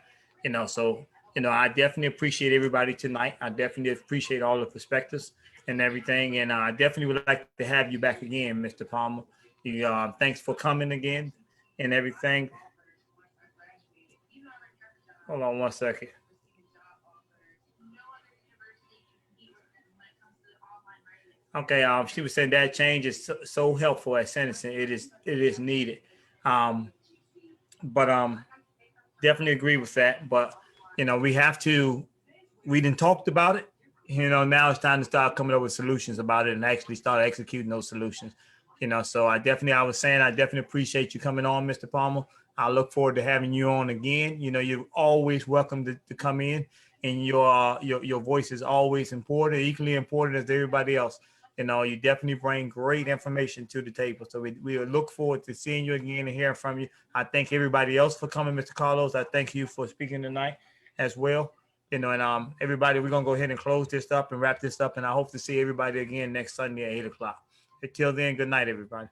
so I definitely appreciate everybody tonight. I definitely appreciate all the perspectives and everything. And I definitely would like to have you back again, Mr. Palmer. Thanks for coming again and everything. Hold on one second. Okay, she was saying that change is so helpful at sentencing. It is needed. But definitely agree with that. But we didn't talked about it. Now it's time to start coming up with solutions about it and actually start executing those solutions. So I was saying I definitely appreciate you coming on, Mr. Palmer. I look forward to having you on again. You're always welcome to come in, and your voice is always important, equally important as everybody else. You know, you definitely bring great information to the table. So we look forward to seeing you again and hearing from you. I thank everybody else for coming, Mr. Carlos. I thank you for speaking tonight as well. You know, and everybody, we're gonna go ahead and close this up and wrap this up. And I hope to see everybody again next Sunday at 8 o'clock. Until then, good night, everybody.